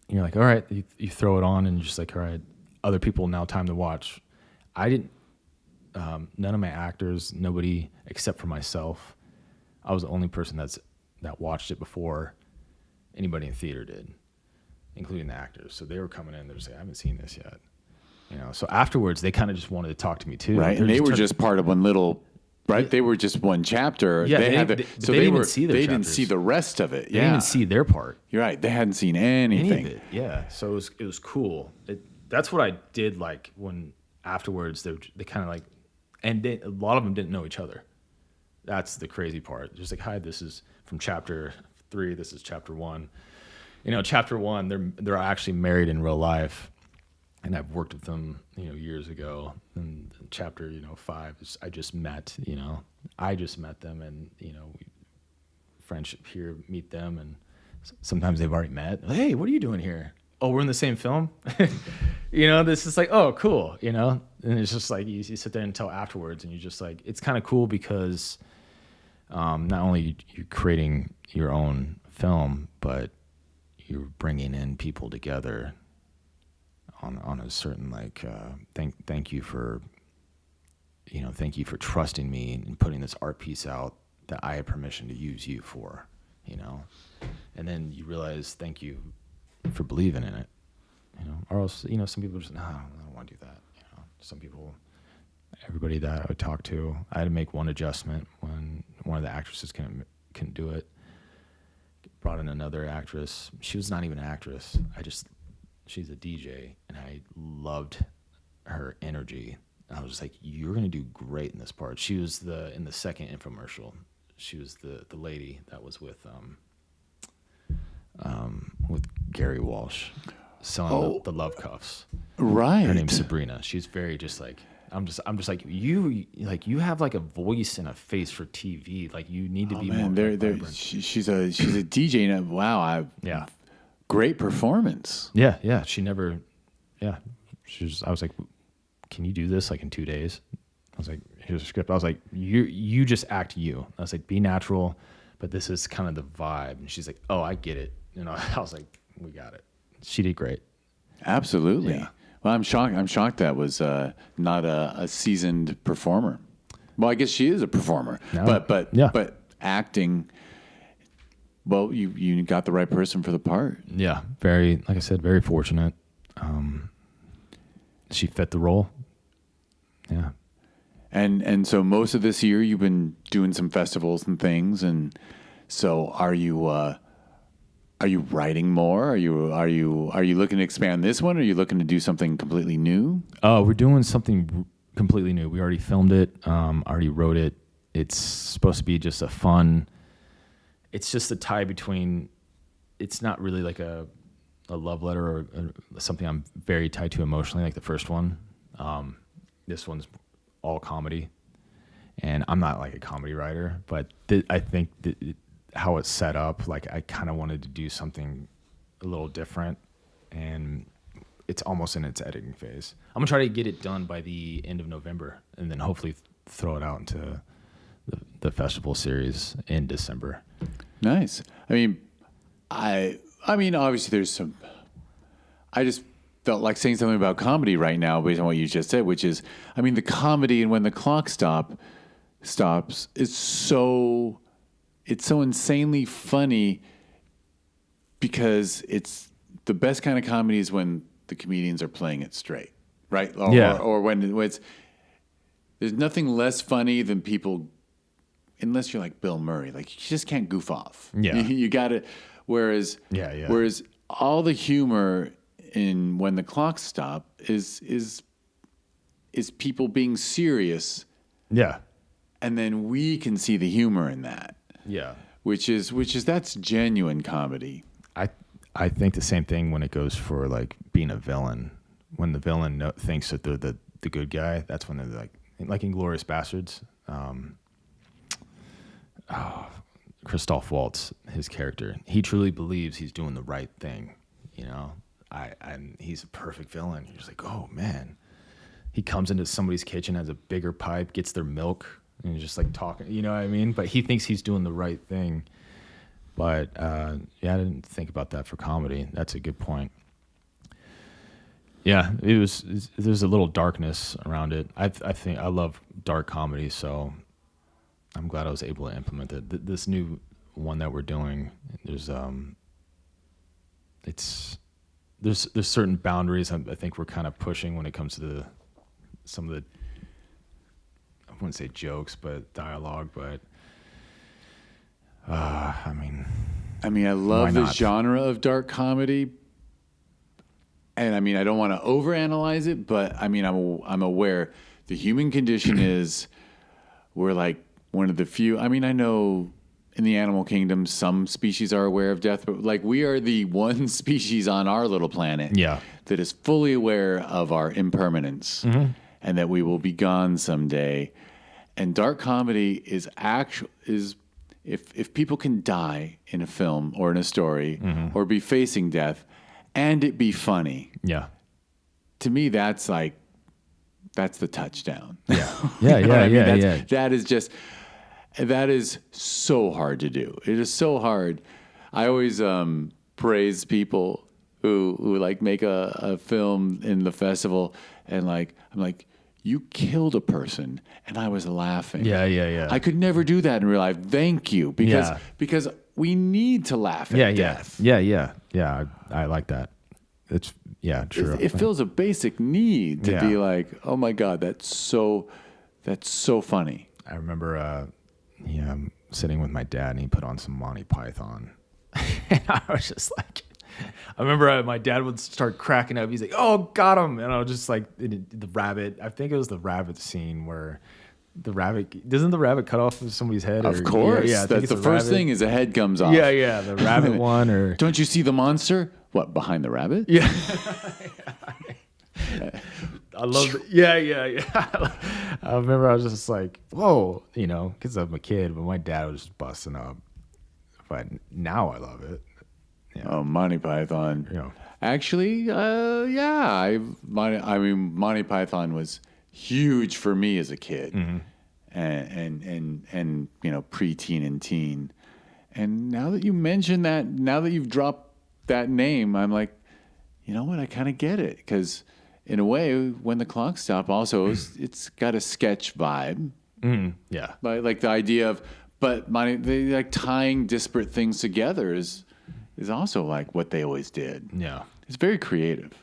you're like, all right, you throw it on, and you're just like, all right, other people now time to watch. I didn't. None of my actors, nobody except for myself. I was the only person that watched it before anybody in theater did, including the actors. So they were coming in, they're just like, I haven't seen this yet. So afterwards, they kind of just wanted to talk to me too. Right, and they were just part of one little, right? They were just one chapter. Yeah, they didn't see the rest of it. They didn't even see their part. You're right. They hadn't seen anything. Any of it. Yeah. So it was cool. That's what I did. Like when afterwards, they kind of like, and a lot of them didn't know each other. That's the crazy part. Just like, hi, this is from chapter 3. This is chapter 1. Chapter 1, they're actually married in real life, and I've worked with them, years ago. And chapter, 5 is I just met them, and friendship here, meet them, and sometimes they've already met. Hey, what are you doing here? Oh, we're in the same film. This is like, oh, cool. And it's just like you sit there until afterwards, and you're just like, it's kind of cool because not only you're creating your own film, but you're bringing in people together on a certain like thank you for trusting me and putting this art piece out that I have permission to use you for, and then you realize thank you for believing in it, or else some people just, no, I don't want to do that. Some people, everybody that I would talk to, I had to make one adjustment when one of the actresses couldn't do it. Brought in another actress. She was not even an actress. She's a DJ, and I loved her energy. I was just like, you're gonna do great in this part. She was in the second infomercial. She was the lady that was with Gary Walsh selling the love cuffs. Right. Her name's Sabrina. She's very just like, I'm just like, you have like a voice and a face for TV. Like you need to be more vibrant. She's a DJ now. Wow. great performance. Yeah. She never, yeah. I was like, can you do this like in 2 days? I was like, here's a script. I was like, you just act you. I was like, be natural, but this is kind of the vibe. And she's like, oh, I get it. I was like, we got it. She did great. Absolutely. Yeah. Well, I'm shocked that was not a seasoned performer. Well, I guess she is a performer, No. but acting. Well, you got the right person for the part. Yeah, like I said, very fortunate. She fit the role. Yeah. And so most of this year you've been doing some festivals and things, and so are you writing more? Are you looking to expand this one? Or are you looking to do something completely new? We're doing something completely new. We already filmed it. Already wrote it. It's supposed to be just a fun. It's just a tie between. It's not really like a love letter or something I'm very tied to emotionally, like the first one. This one's all comedy, and I'm not like a comedy writer, but I think how it's set up, like I kind of wanted to do something a little different, and it's almost in its editing phase. I'm gonna try to get it done by the end of November, and then hopefully throw it out into the festival series in December. Nice. I mean, obviously there's some. I just felt like saying something about comedy right now based on what you just said, which is, I mean, the comedy and When the Clock Stops is so insanely funny because it's the best kind of comedy is when the comedians are playing it straight, right? Or when it's there's nothing less funny than people, unless you're like Bill Murray, like you just can't goof off. Yeah, you got it. Whereas all the humor in When the Clock Stops is people being serious. Yeah, and then we can see the humor in that. Yeah, which is that's genuine comedy. I think the same thing when it goes for like being a villain. When the villain thinks that they're the good guy, that's when they're like Inglourious Bastards. Christoph Waltz, his character, he truly believes he's doing the right thing. And he's a perfect villain. You're just like, oh man. He comes into somebody's kitchen, has a bigger pipe, gets their milk, and he's just like talking. You know what I mean? But he thinks he's doing the right thing. But I didn't think about that for comedy. That's a good point. Yeah, there's a little darkness around it. I think I love dark comedy, so I'm glad I was able to implement it. This new one that we're doing, there's certain boundaries I think we're kind of pushing when it comes to some of the, I wouldn't say jokes, but dialogue. But I love the genre of dark comedy. And I don't want to overanalyze it, but I'm aware the human condition is we're like one of the few. I know in the animal kingdom some species are aware of death, but like we are the one species on our little planet that is fully aware of our impermanence and that we will be gone someday. And dark comedy is if people can die in a film or in a story or be facing death and it be funny. Yeah. To me, that's the touchdown. Yeah. That is so hard to do. It is so hard. I always praise people who like make a film in the festival and I'm like, you killed a person and I was laughing. Yeah. I could never do that in real life. Thank you. Because we need to laugh at death. Yeah. I like that. It's true. It feels a basic need to be like, oh my God, that's so funny. I remember I'm sitting with my dad and he put on some Monty Python. And I was just like, I remember my dad would start cracking up. He's like, oh, got him. And I was just like, the rabbit, I think it was the rabbit scene where doesn't the rabbit cut off somebody's head? Of course. Yeah, that's the first thing is the head comes off. Yeah, the rabbit one. Or don't you see the monster? What, behind the rabbit? Yeah. I love it. Yeah. I remember I was just like, whoa, because I'm a kid, but my dad was just busting up. But now I love it. Yeah. Oh, Monty Python. You know. Actually, yeah. Monty Python was huge for me as a kid, and preteen and teen. And now that you mention that, now that you've dropped that name, I'm like, you know what? I kind of get it, because in a way, When the Clock Stopped also it's got a sketch vibe. Yeah. Like the idea of, but they like tying disparate things together is also like what they always did. Yeah. It's very creative.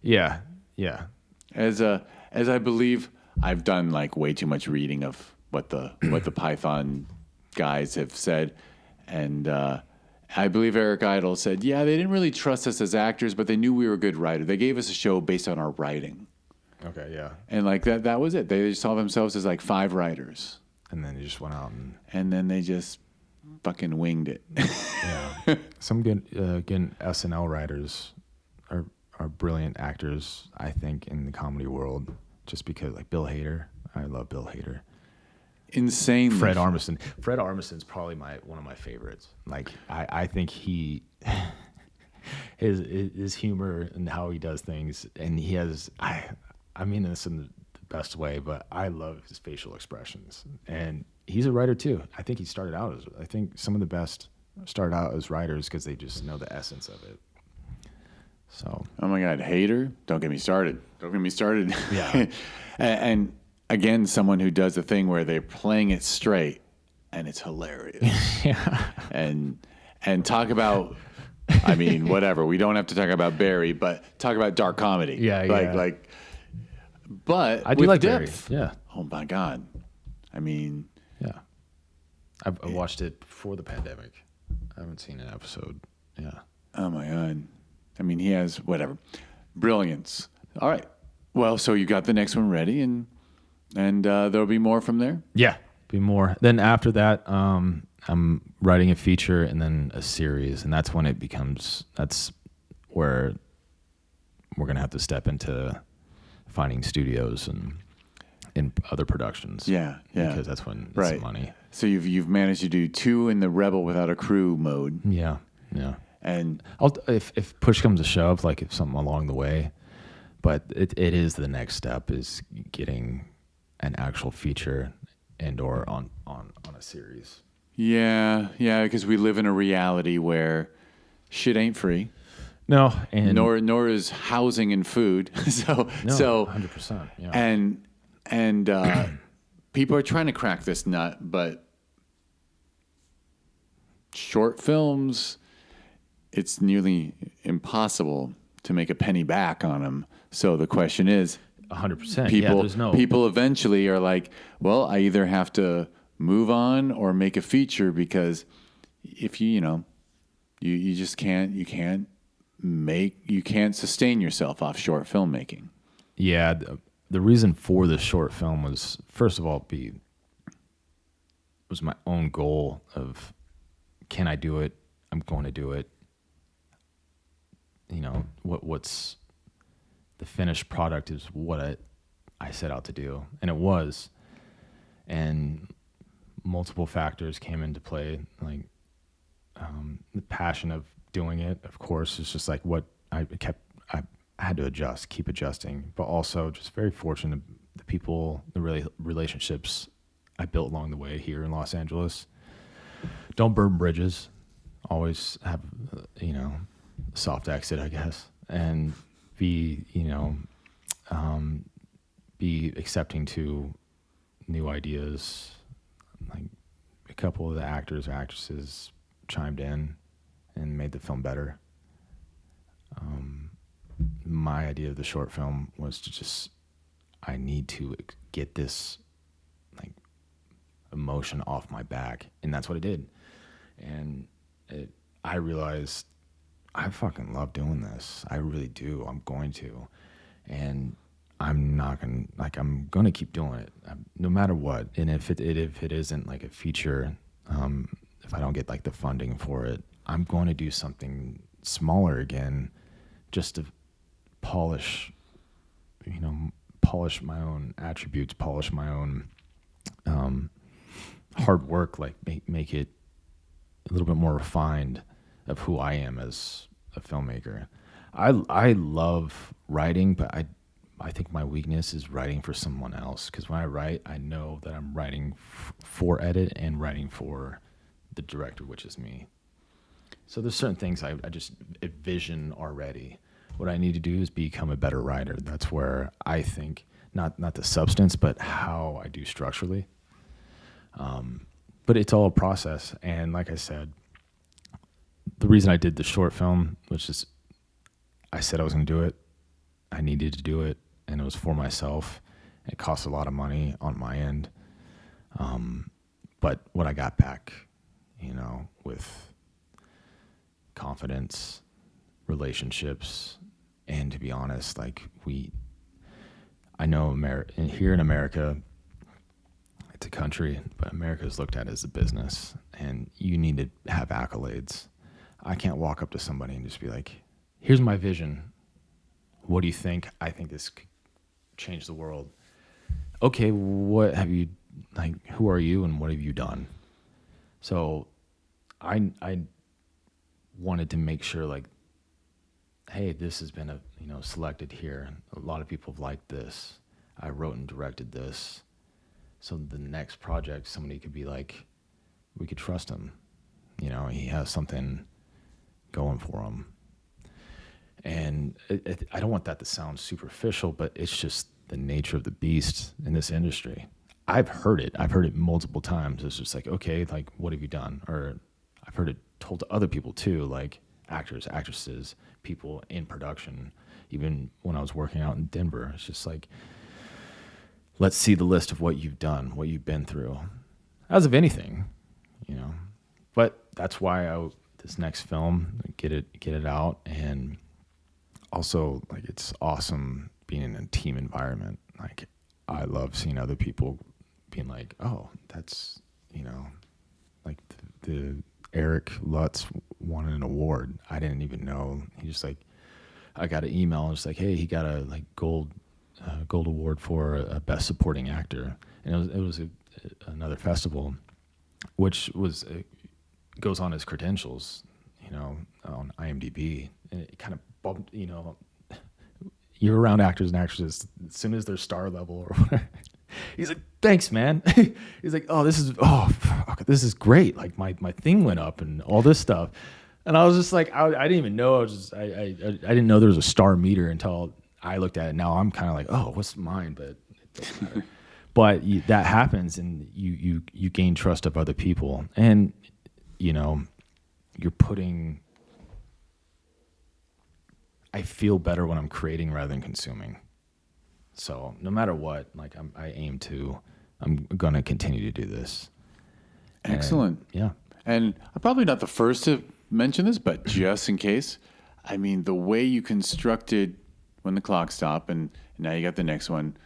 Yeah. Yeah. As I believe I've done like way too much reading of what the Python guys have said, and I believe Eric Idle said, yeah, they didn't really trust us as actors, but they knew we were a good writer. They gave us a show based on our writing. Okay. Yeah. And like that was it. They saw themselves as like 5 writers. And then you just went out and then they just fucking winged it. yeah. Some good SNL writers are brilliant actors, I think, in the comedy world. Just because, like Bill Hader, I love Bill Hader. Insane. Fred Armisen. Fred Armisen's probably one of my favorites. Like I think his humor and how he does things, and he has I mean this in the best way, but I love his facial expressions. And he's a writer too. I think I think some of the best start out as writers because they just know the essence of it. So. Oh my God, Hader! Don't get me started. Yeah. and again, someone who does a thing where they're playing it straight, and it's hilarious. Yeah. And talk about, I mean, whatever. We don't have to talk about Barry, but talk about dark comedy. Yeah, yeah. But I do with like depth. Barry. Yeah. Oh my God. I mean. Yeah. I watched it before the pandemic. I haven't seen an episode. Yeah. Oh my God. I mean, he has whatever brilliance. All right. Well, so you got the next one ready, and there'll be more from there. Yeah, be more. Then after that, I'm writing a feature and then a series, and that's when that's where we're gonna have to step into finding studios and in other productions. Yeah. Because that's when it's the money. So you've managed to do 2 in the Rebel Without a Crew mode. Yeah. And if push comes to shove, like if something along the way, but it is the next step is getting an actual feature and or on a series. Yeah, because we live in a reality where shit ain't free. No, and nor is housing and food. so 100%. Yeah. And people are trying to crack this nut, but short films, it's nearly impossible to make a penny back on them. So the question is, 100%. People eventually are like, well, I either have to move on or make a feature, because if you just can't sustain yourself off short filmmaking. Yeah, the reason for this short film was, first of all, was my own goal of, can I do it? I'm going to do it. What's the finished product is what I set out to do, and it was. And multiple factors came into play, like the passion of doing it, of course, is just like what I had to keep adjusting, but also just very fortunate, the people, the relationships I built along the way here in Los Angeles. Don't burn bridges. Always have, soft exit, I guess, and be accepting to new ideas. Like a couple of the actors or actresses chimed in and made the film better. My idea of the short film was to I need to get this like emotion off my back, and that's what it did. And I realized I fucking love doing this. I really do. I'm going to, and I'm going to keep doing it no matter what. And if it isn't like a feature, if I don't get like the funding for it, I'm going to do something smaller again, just to polish my own attributes, polish my own hard work, like make it a little bit more refined, of who I am as a filmmaker. I love writing, but I think my weakness is writing for someone else, because when I write, I know that I'm writing for edit and writing for the director, which is me. So there's certain things I just envision already. What I need to do is become a better writer. That's where I think, not the substance, but how I do structurally. But it's all a process. And like I said, the reason I did the short film, which is I said I was going to do it. I needed to do it, and it was for myself. It cost a lot of money on my end. But what I got back, with confidence, relationships, and to be honest, I know here in America, it's a country, but America is looked at as a business, and you need to have accolades. I can't walk up to somebody and just be like, here's my vision. What do you think? I think this could change the world. Okay, what have you, who are you and what have you done? So I wanted to make sure, hey, this has been selected here. A lot of people have liked this. I wrote and directed this. So the next project, somebody could be like, we could trust him. He has something going for him. And I don't want that to sound superficial, but it's just the nature of the beast in this industry. I've heard it multiple times. It's just okay, what have you done? Or I've heard it told to other people too, like actors, actresses, people in production. Even when I was working out in Denver, it's just let's see the list of what you've done, what you've been through, as of anything, But that's why this next film, get it out, and also it's awesome being in a team environment. I love seeing other people being like, oh, that's the Eric Lutz won an award. I didn't even know. He just I got an email and it's hey, he got a gold award for a best supporting actor, and it was another festival, which was goes on his credentials, on IMDb, and it kind of bumped, you're around actors and actresses as soon as they're star level or whatever. He's like, thanks, man. He's like, oh, this is great. My thing went up and all this stuff. And I was just I didn't even know. I didn't know there was a star meter until I looked at it. Now I'm kind of oh, what's mine? But it doesn't matter. But that happens, and you gain trust of other people, and you're putting. I feel better when I'm creating rather than consuming. So no matter what, I'm going to continue to do this. Excellent. And, yeah. And I'm probably not the first to mention this, but just in case, the way you constructed When the Clock Stopped, and now you got the next one,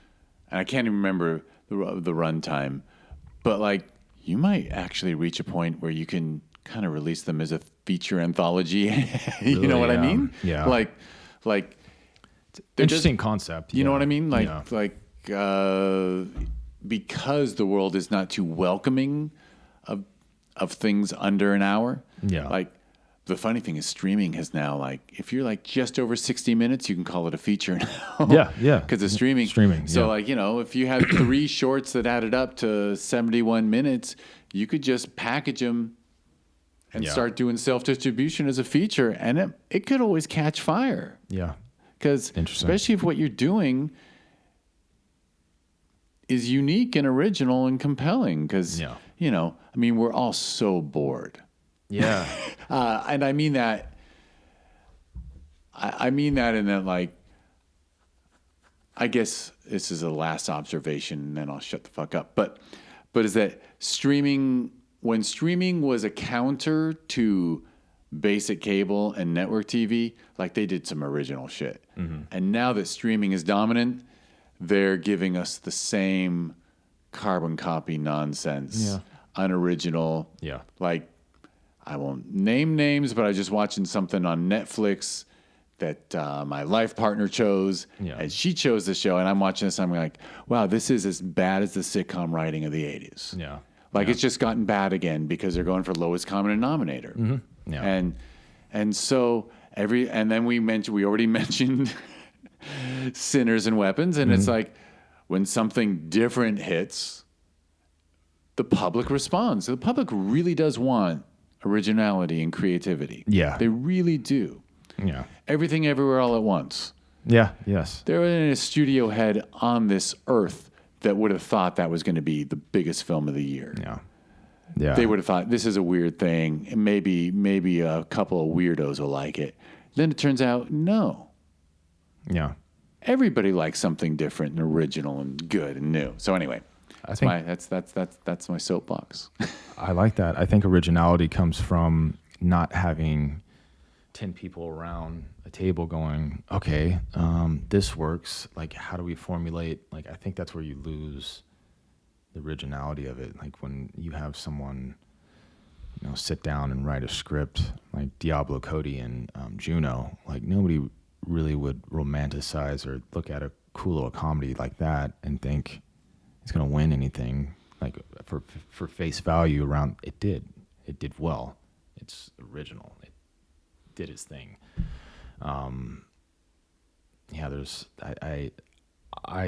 and I can't even remember the runtime, but you might actually reach a point where you can kind of release them as a feature anthology. You Really, know what I mean? Yeah. Interesting concept. You know what I mean? Because the world is not too welcoming of things under an hour. Yeah. The funny thing is streaming has now, if you're just over 60 minutes, you can call it a feature now. Yeah. Because of streaming. So if you had 3 shorts that added up to 71 minutes, you could just package them and start doing self-distribution as a feature, and it could always catch fire. Yeah. Because especially if what you're doing is unique and original and compelling, because, we're all so bored. Yeah. And I mean that, in that, I guess this is a last observation and then I'll shut the fuck up. But is that when streaming was a counter to basic cable and network TV, they did some original shit. Mm-hmm. And now that streaming is dominant, they're giving us the same carbon copy nonsense, unoriginal. Yeah. I won't name names, but I was just watching something on Netflix that my life partner chose, and she chose the show, and I'm watching this, and I'm like, wow, this is as bad as the sitcom writing of the 80s. Yeah. It's just gotten bad again because they're going for lowest common denominator. Mm-hmm. Yeah. And, And so and then we already mentioned Sinners and Weapons, and it's like when something different hits, the public responds. The public really does want originality and creativity. Yeah. They really do. Yeah. Everything Everywhere All at Once. Yeah. Yes. There wasn't a studio head on this earth that would have thought that was going to be the biggest film of the year. Yeah. Yeah. They would have thought this is a weird thing, and maybe a couple of weirdos will like it. Then it turns out, no. Yeah. Everybody likes something different and original and good and new. So anyway, that's my soapbox. I like that. I think originality comes from not having 10 people around a table going, okay, this works. Like, how do we formulate? Like, I think that's where you lose the originality of it. Like when you have someone, sit down and write a script like Diablo Cody and Juno, like nobody really would romanticize or look at a cool little comedy like that and think it's going to win anything. Like for face value around, it did well. It's original. It did its thing. I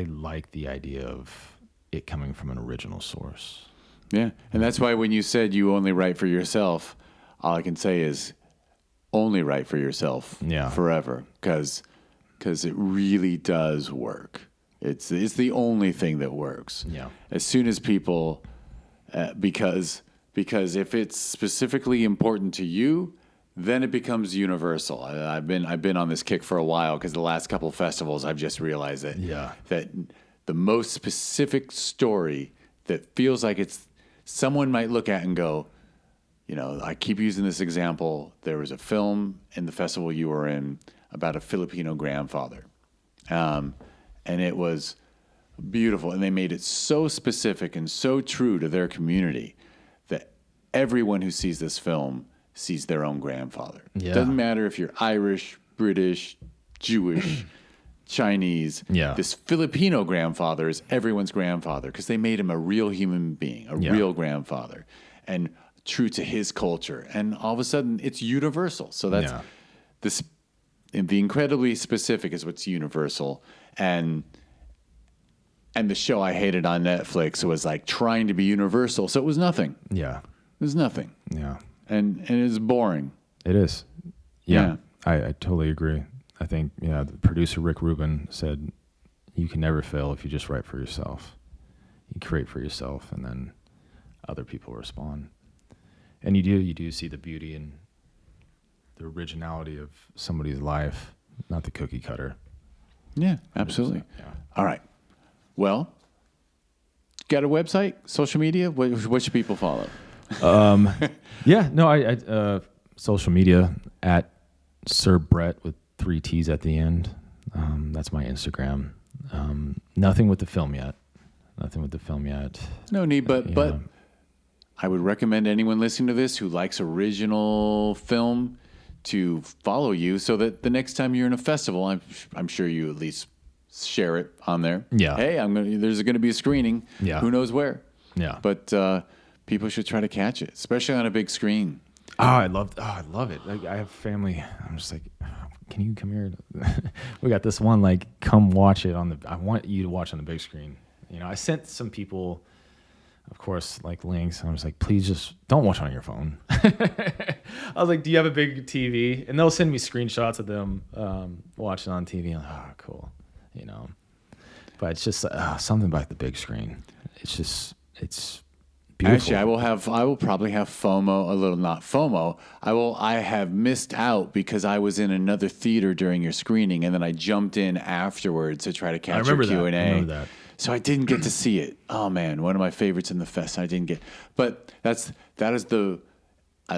like the idea of it coming from an original source. Yeah, and that's why when you said you only write for yourself, all I can say is only write for yourself forever, because it really does work. It's the only thing that works. Yeah. As soon as people, because if it's specifically important to you, then it becomes universal. I've been on this kick for a while because the last couple of festivals I've just realized that the most specific story that feels like it's someone might look at and go, I keep using this example. There was a film in the festival you were in about a Filipino grandfather. And it was beautiful. And they made it so specific and so true to their community that everyone who sees this film sees their own grandfather. Yeah. Doesn't matter if you're Irish, British, Jewish, Chinese. Yeah. This Filipino grandfather is everyone's grandfather because they made him a real human being, a real grandfather, and true to his culture. And all of a sudden, it's universal. So that's this. The incredibly specific is what's universal, and the show I hated on Netflix was like trying to be universal, so it was nothing. Yeah, it was nothing. Yeah, and it is boring. It is. Yeah. I totally agree. I think the producer Rick Rubin said, "You can never fail if you just write for yourself. You create for yourself, and then other people respond." And you do see the beauty and the originality of somebody's life, not the cookie cutter. Yeah, absolutely. Yeah. All right. Well, got a website, social media? What should people follow? I social media at Sir Brett with 3 T's at the end. That's my Instagram. Nothing with the film yet. No need, but I would recommend anyone listening to this who likes original film to follow you so that the next time you're in a festival, I'm sure you at least share it on there. Yeah. Hey, there's going to be a screening. Yeah. Who knows where? Yeah. But people should try to catch it, especially on a big screen. I love it. Like, I have family. I'm just like, can you come here? We got this one. Like, come watch it I want you to watch on the big screen. I sent some people, of course, like links. And I was like, please just don't watch on your phone. I was like, do you have a big TV? And they'll send me screenshots of them watching on TV. I'm like, cool. But it's just something about the big screen. It's beautiful. Actually, I will probably have FOMO, a little, not FOMO. I have missed out because I was in another theater during your screening, and then I jumped in afterwards to try to catch your Q&A. I remember that. So I didn't get to see it. Oh man, one of my favorites in the fest. I didn't get, but I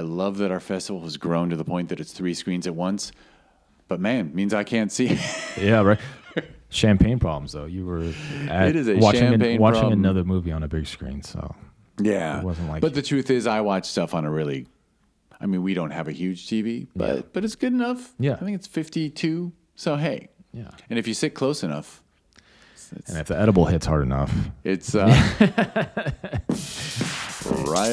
love that our festival has grown to the point that it's 3 screens at once. But man, means I can't see it. Yeah, right. Champagne problems, though. You were watching another movie on a big screen, so yeah, it wasn't like. But the truth is, I watch stuff on we don't have a huge TV, but it's good enough. Yeah, I think it's 52. So hey, yeah, and if you sit close enough, and if the edible hits hard enough, it's right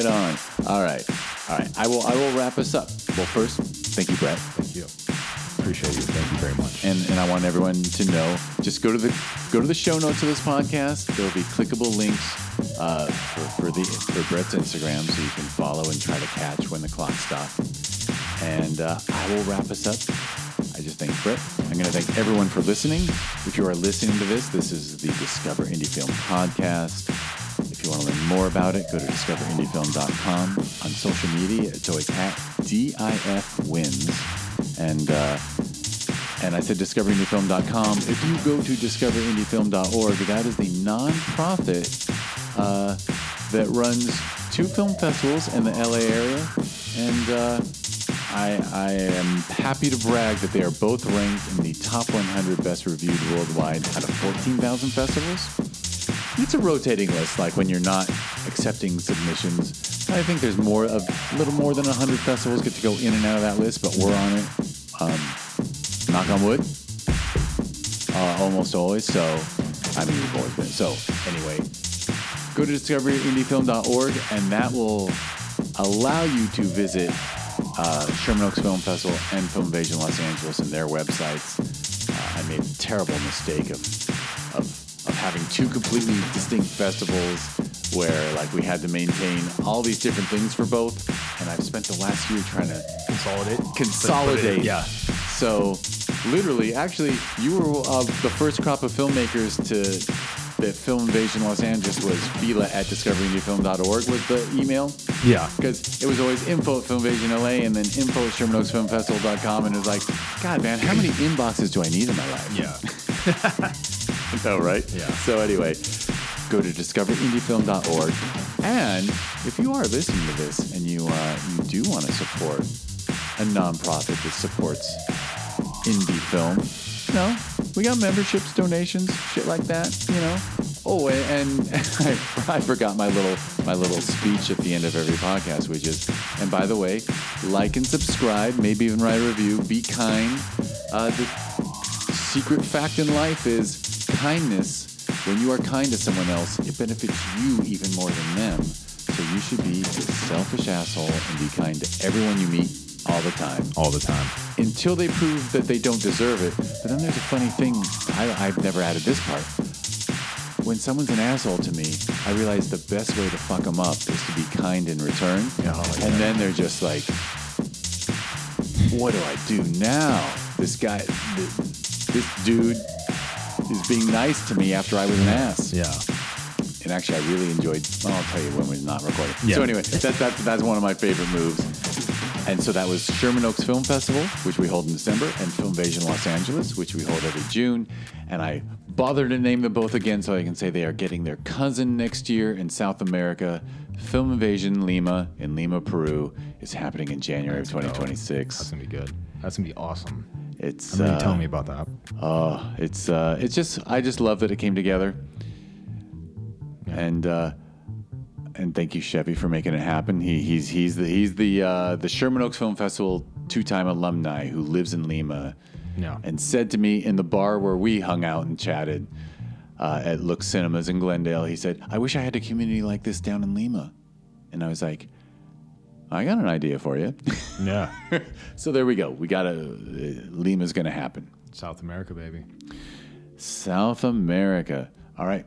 on. All right. I will wrap us up. Well, first, Thank you, Brett. Thank you. Appreciate you. Thank you very much. And I want everyone to know, just go to the show notes of this podcast. There will be clickable links for Brett's Instagram, so you can follow and try to catch when the clock stops. And I will wrap us up. I just thank Brett. I'm going to thank everyone for listening. If you are listening to this is the Discover Indie Film podcast. If you want to learn more about it, go to discoverindiefilm.com. On social media, it's always @DIFwins. And I said discoverindiefilm.com. If you go to discoverindiefilm.org, that is the nonprofit that runs 2 film festivals in the LA area. And I am happy to brag that they are both ranked in the top 100 best reviewed worldwide out of 14,000 festivals. It's a rotating list, like when you're not accepting submissions. I think there's a little more than 100 festivals get to go in and out of that list, but we're on it. Knock on wood. Almost always. So, I mean, we've always been. So, anyway, go to discoverindiefilm.org, and that will allow you to visit Sherman Oaks Film Festival and Film Invasion Los Angeles and their websites. I made a terrible mistake of having 2 completely distinct festivals where like we had to maintain all these different things for both, and I've spent the last year trying to consolidate. Yeah. So literally, actually, you were the first crop of filmmakers that Film Invasion Los Angeles was fila@discoverindiefilm.org was the email. Yeah. Because it was always info@filminvasionla and then info@shermanoaksfilmfestival.com, and it was like, God, man, how many inboxes do I need in my life? Yeah. No, right? Yeah. So anyway, go to discoverindiefilm.org, and if you are listening to this and you do want to support a nonprofit that supports indie film, we got memberships, donations, shit like that, Oh, and I forgot my little speech at the end of every podcast, which is, and by the way, like and subscribe, maybe even write a review, be kind. The secret fact in life is kindness. When you are kind to someone else, it benefits you even more than them. So you should be a selfish asshole and be kind to everyone you meet all the time. All the time. Until they prove that they don't deserve it. But then there's a funny thing. I've never added this part. When someone's an asshole to me, I realize the best way to fuck them up is to be kind in return. Yeah, and then they're just like, what do I do now? This dude is being nice to me after I was an ass. Yeah. And actually, I really enjoyed. Well, I'll tell you when we're not recording. Yeah. So anyway, that's one of my favorite moves. And so that was Sherman Oaks Film Festival, which we hold in December, and Film Invasion Los Angeles, which we hold every June. And I bothered to name them both again so I can say they are getting their cousin next year in South America. Film Invasion Lima in Lima, Peru is happening in January of 2026. That's going to be good. That's going to be awesome. I remember you telling me about that. It's just, I just love that it came together. Yeah. And thank you, Chevy, for making it happen. He's the Sherman Oaks Film Festival 2-time alumni who lives in Lima. Yeah. And said to me in the bar where we hung out and chatted at Look Cinemas in Glendale, he said, I wish I had a community like this down in Lima. And I was like, I got an idea for you. Yeah. So there we go. Lima's going to happen. South America, baby. South America. All right.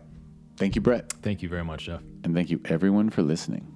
Thank you, Brett. Thank you very much, Jeff. And thank you, everyone, for listening.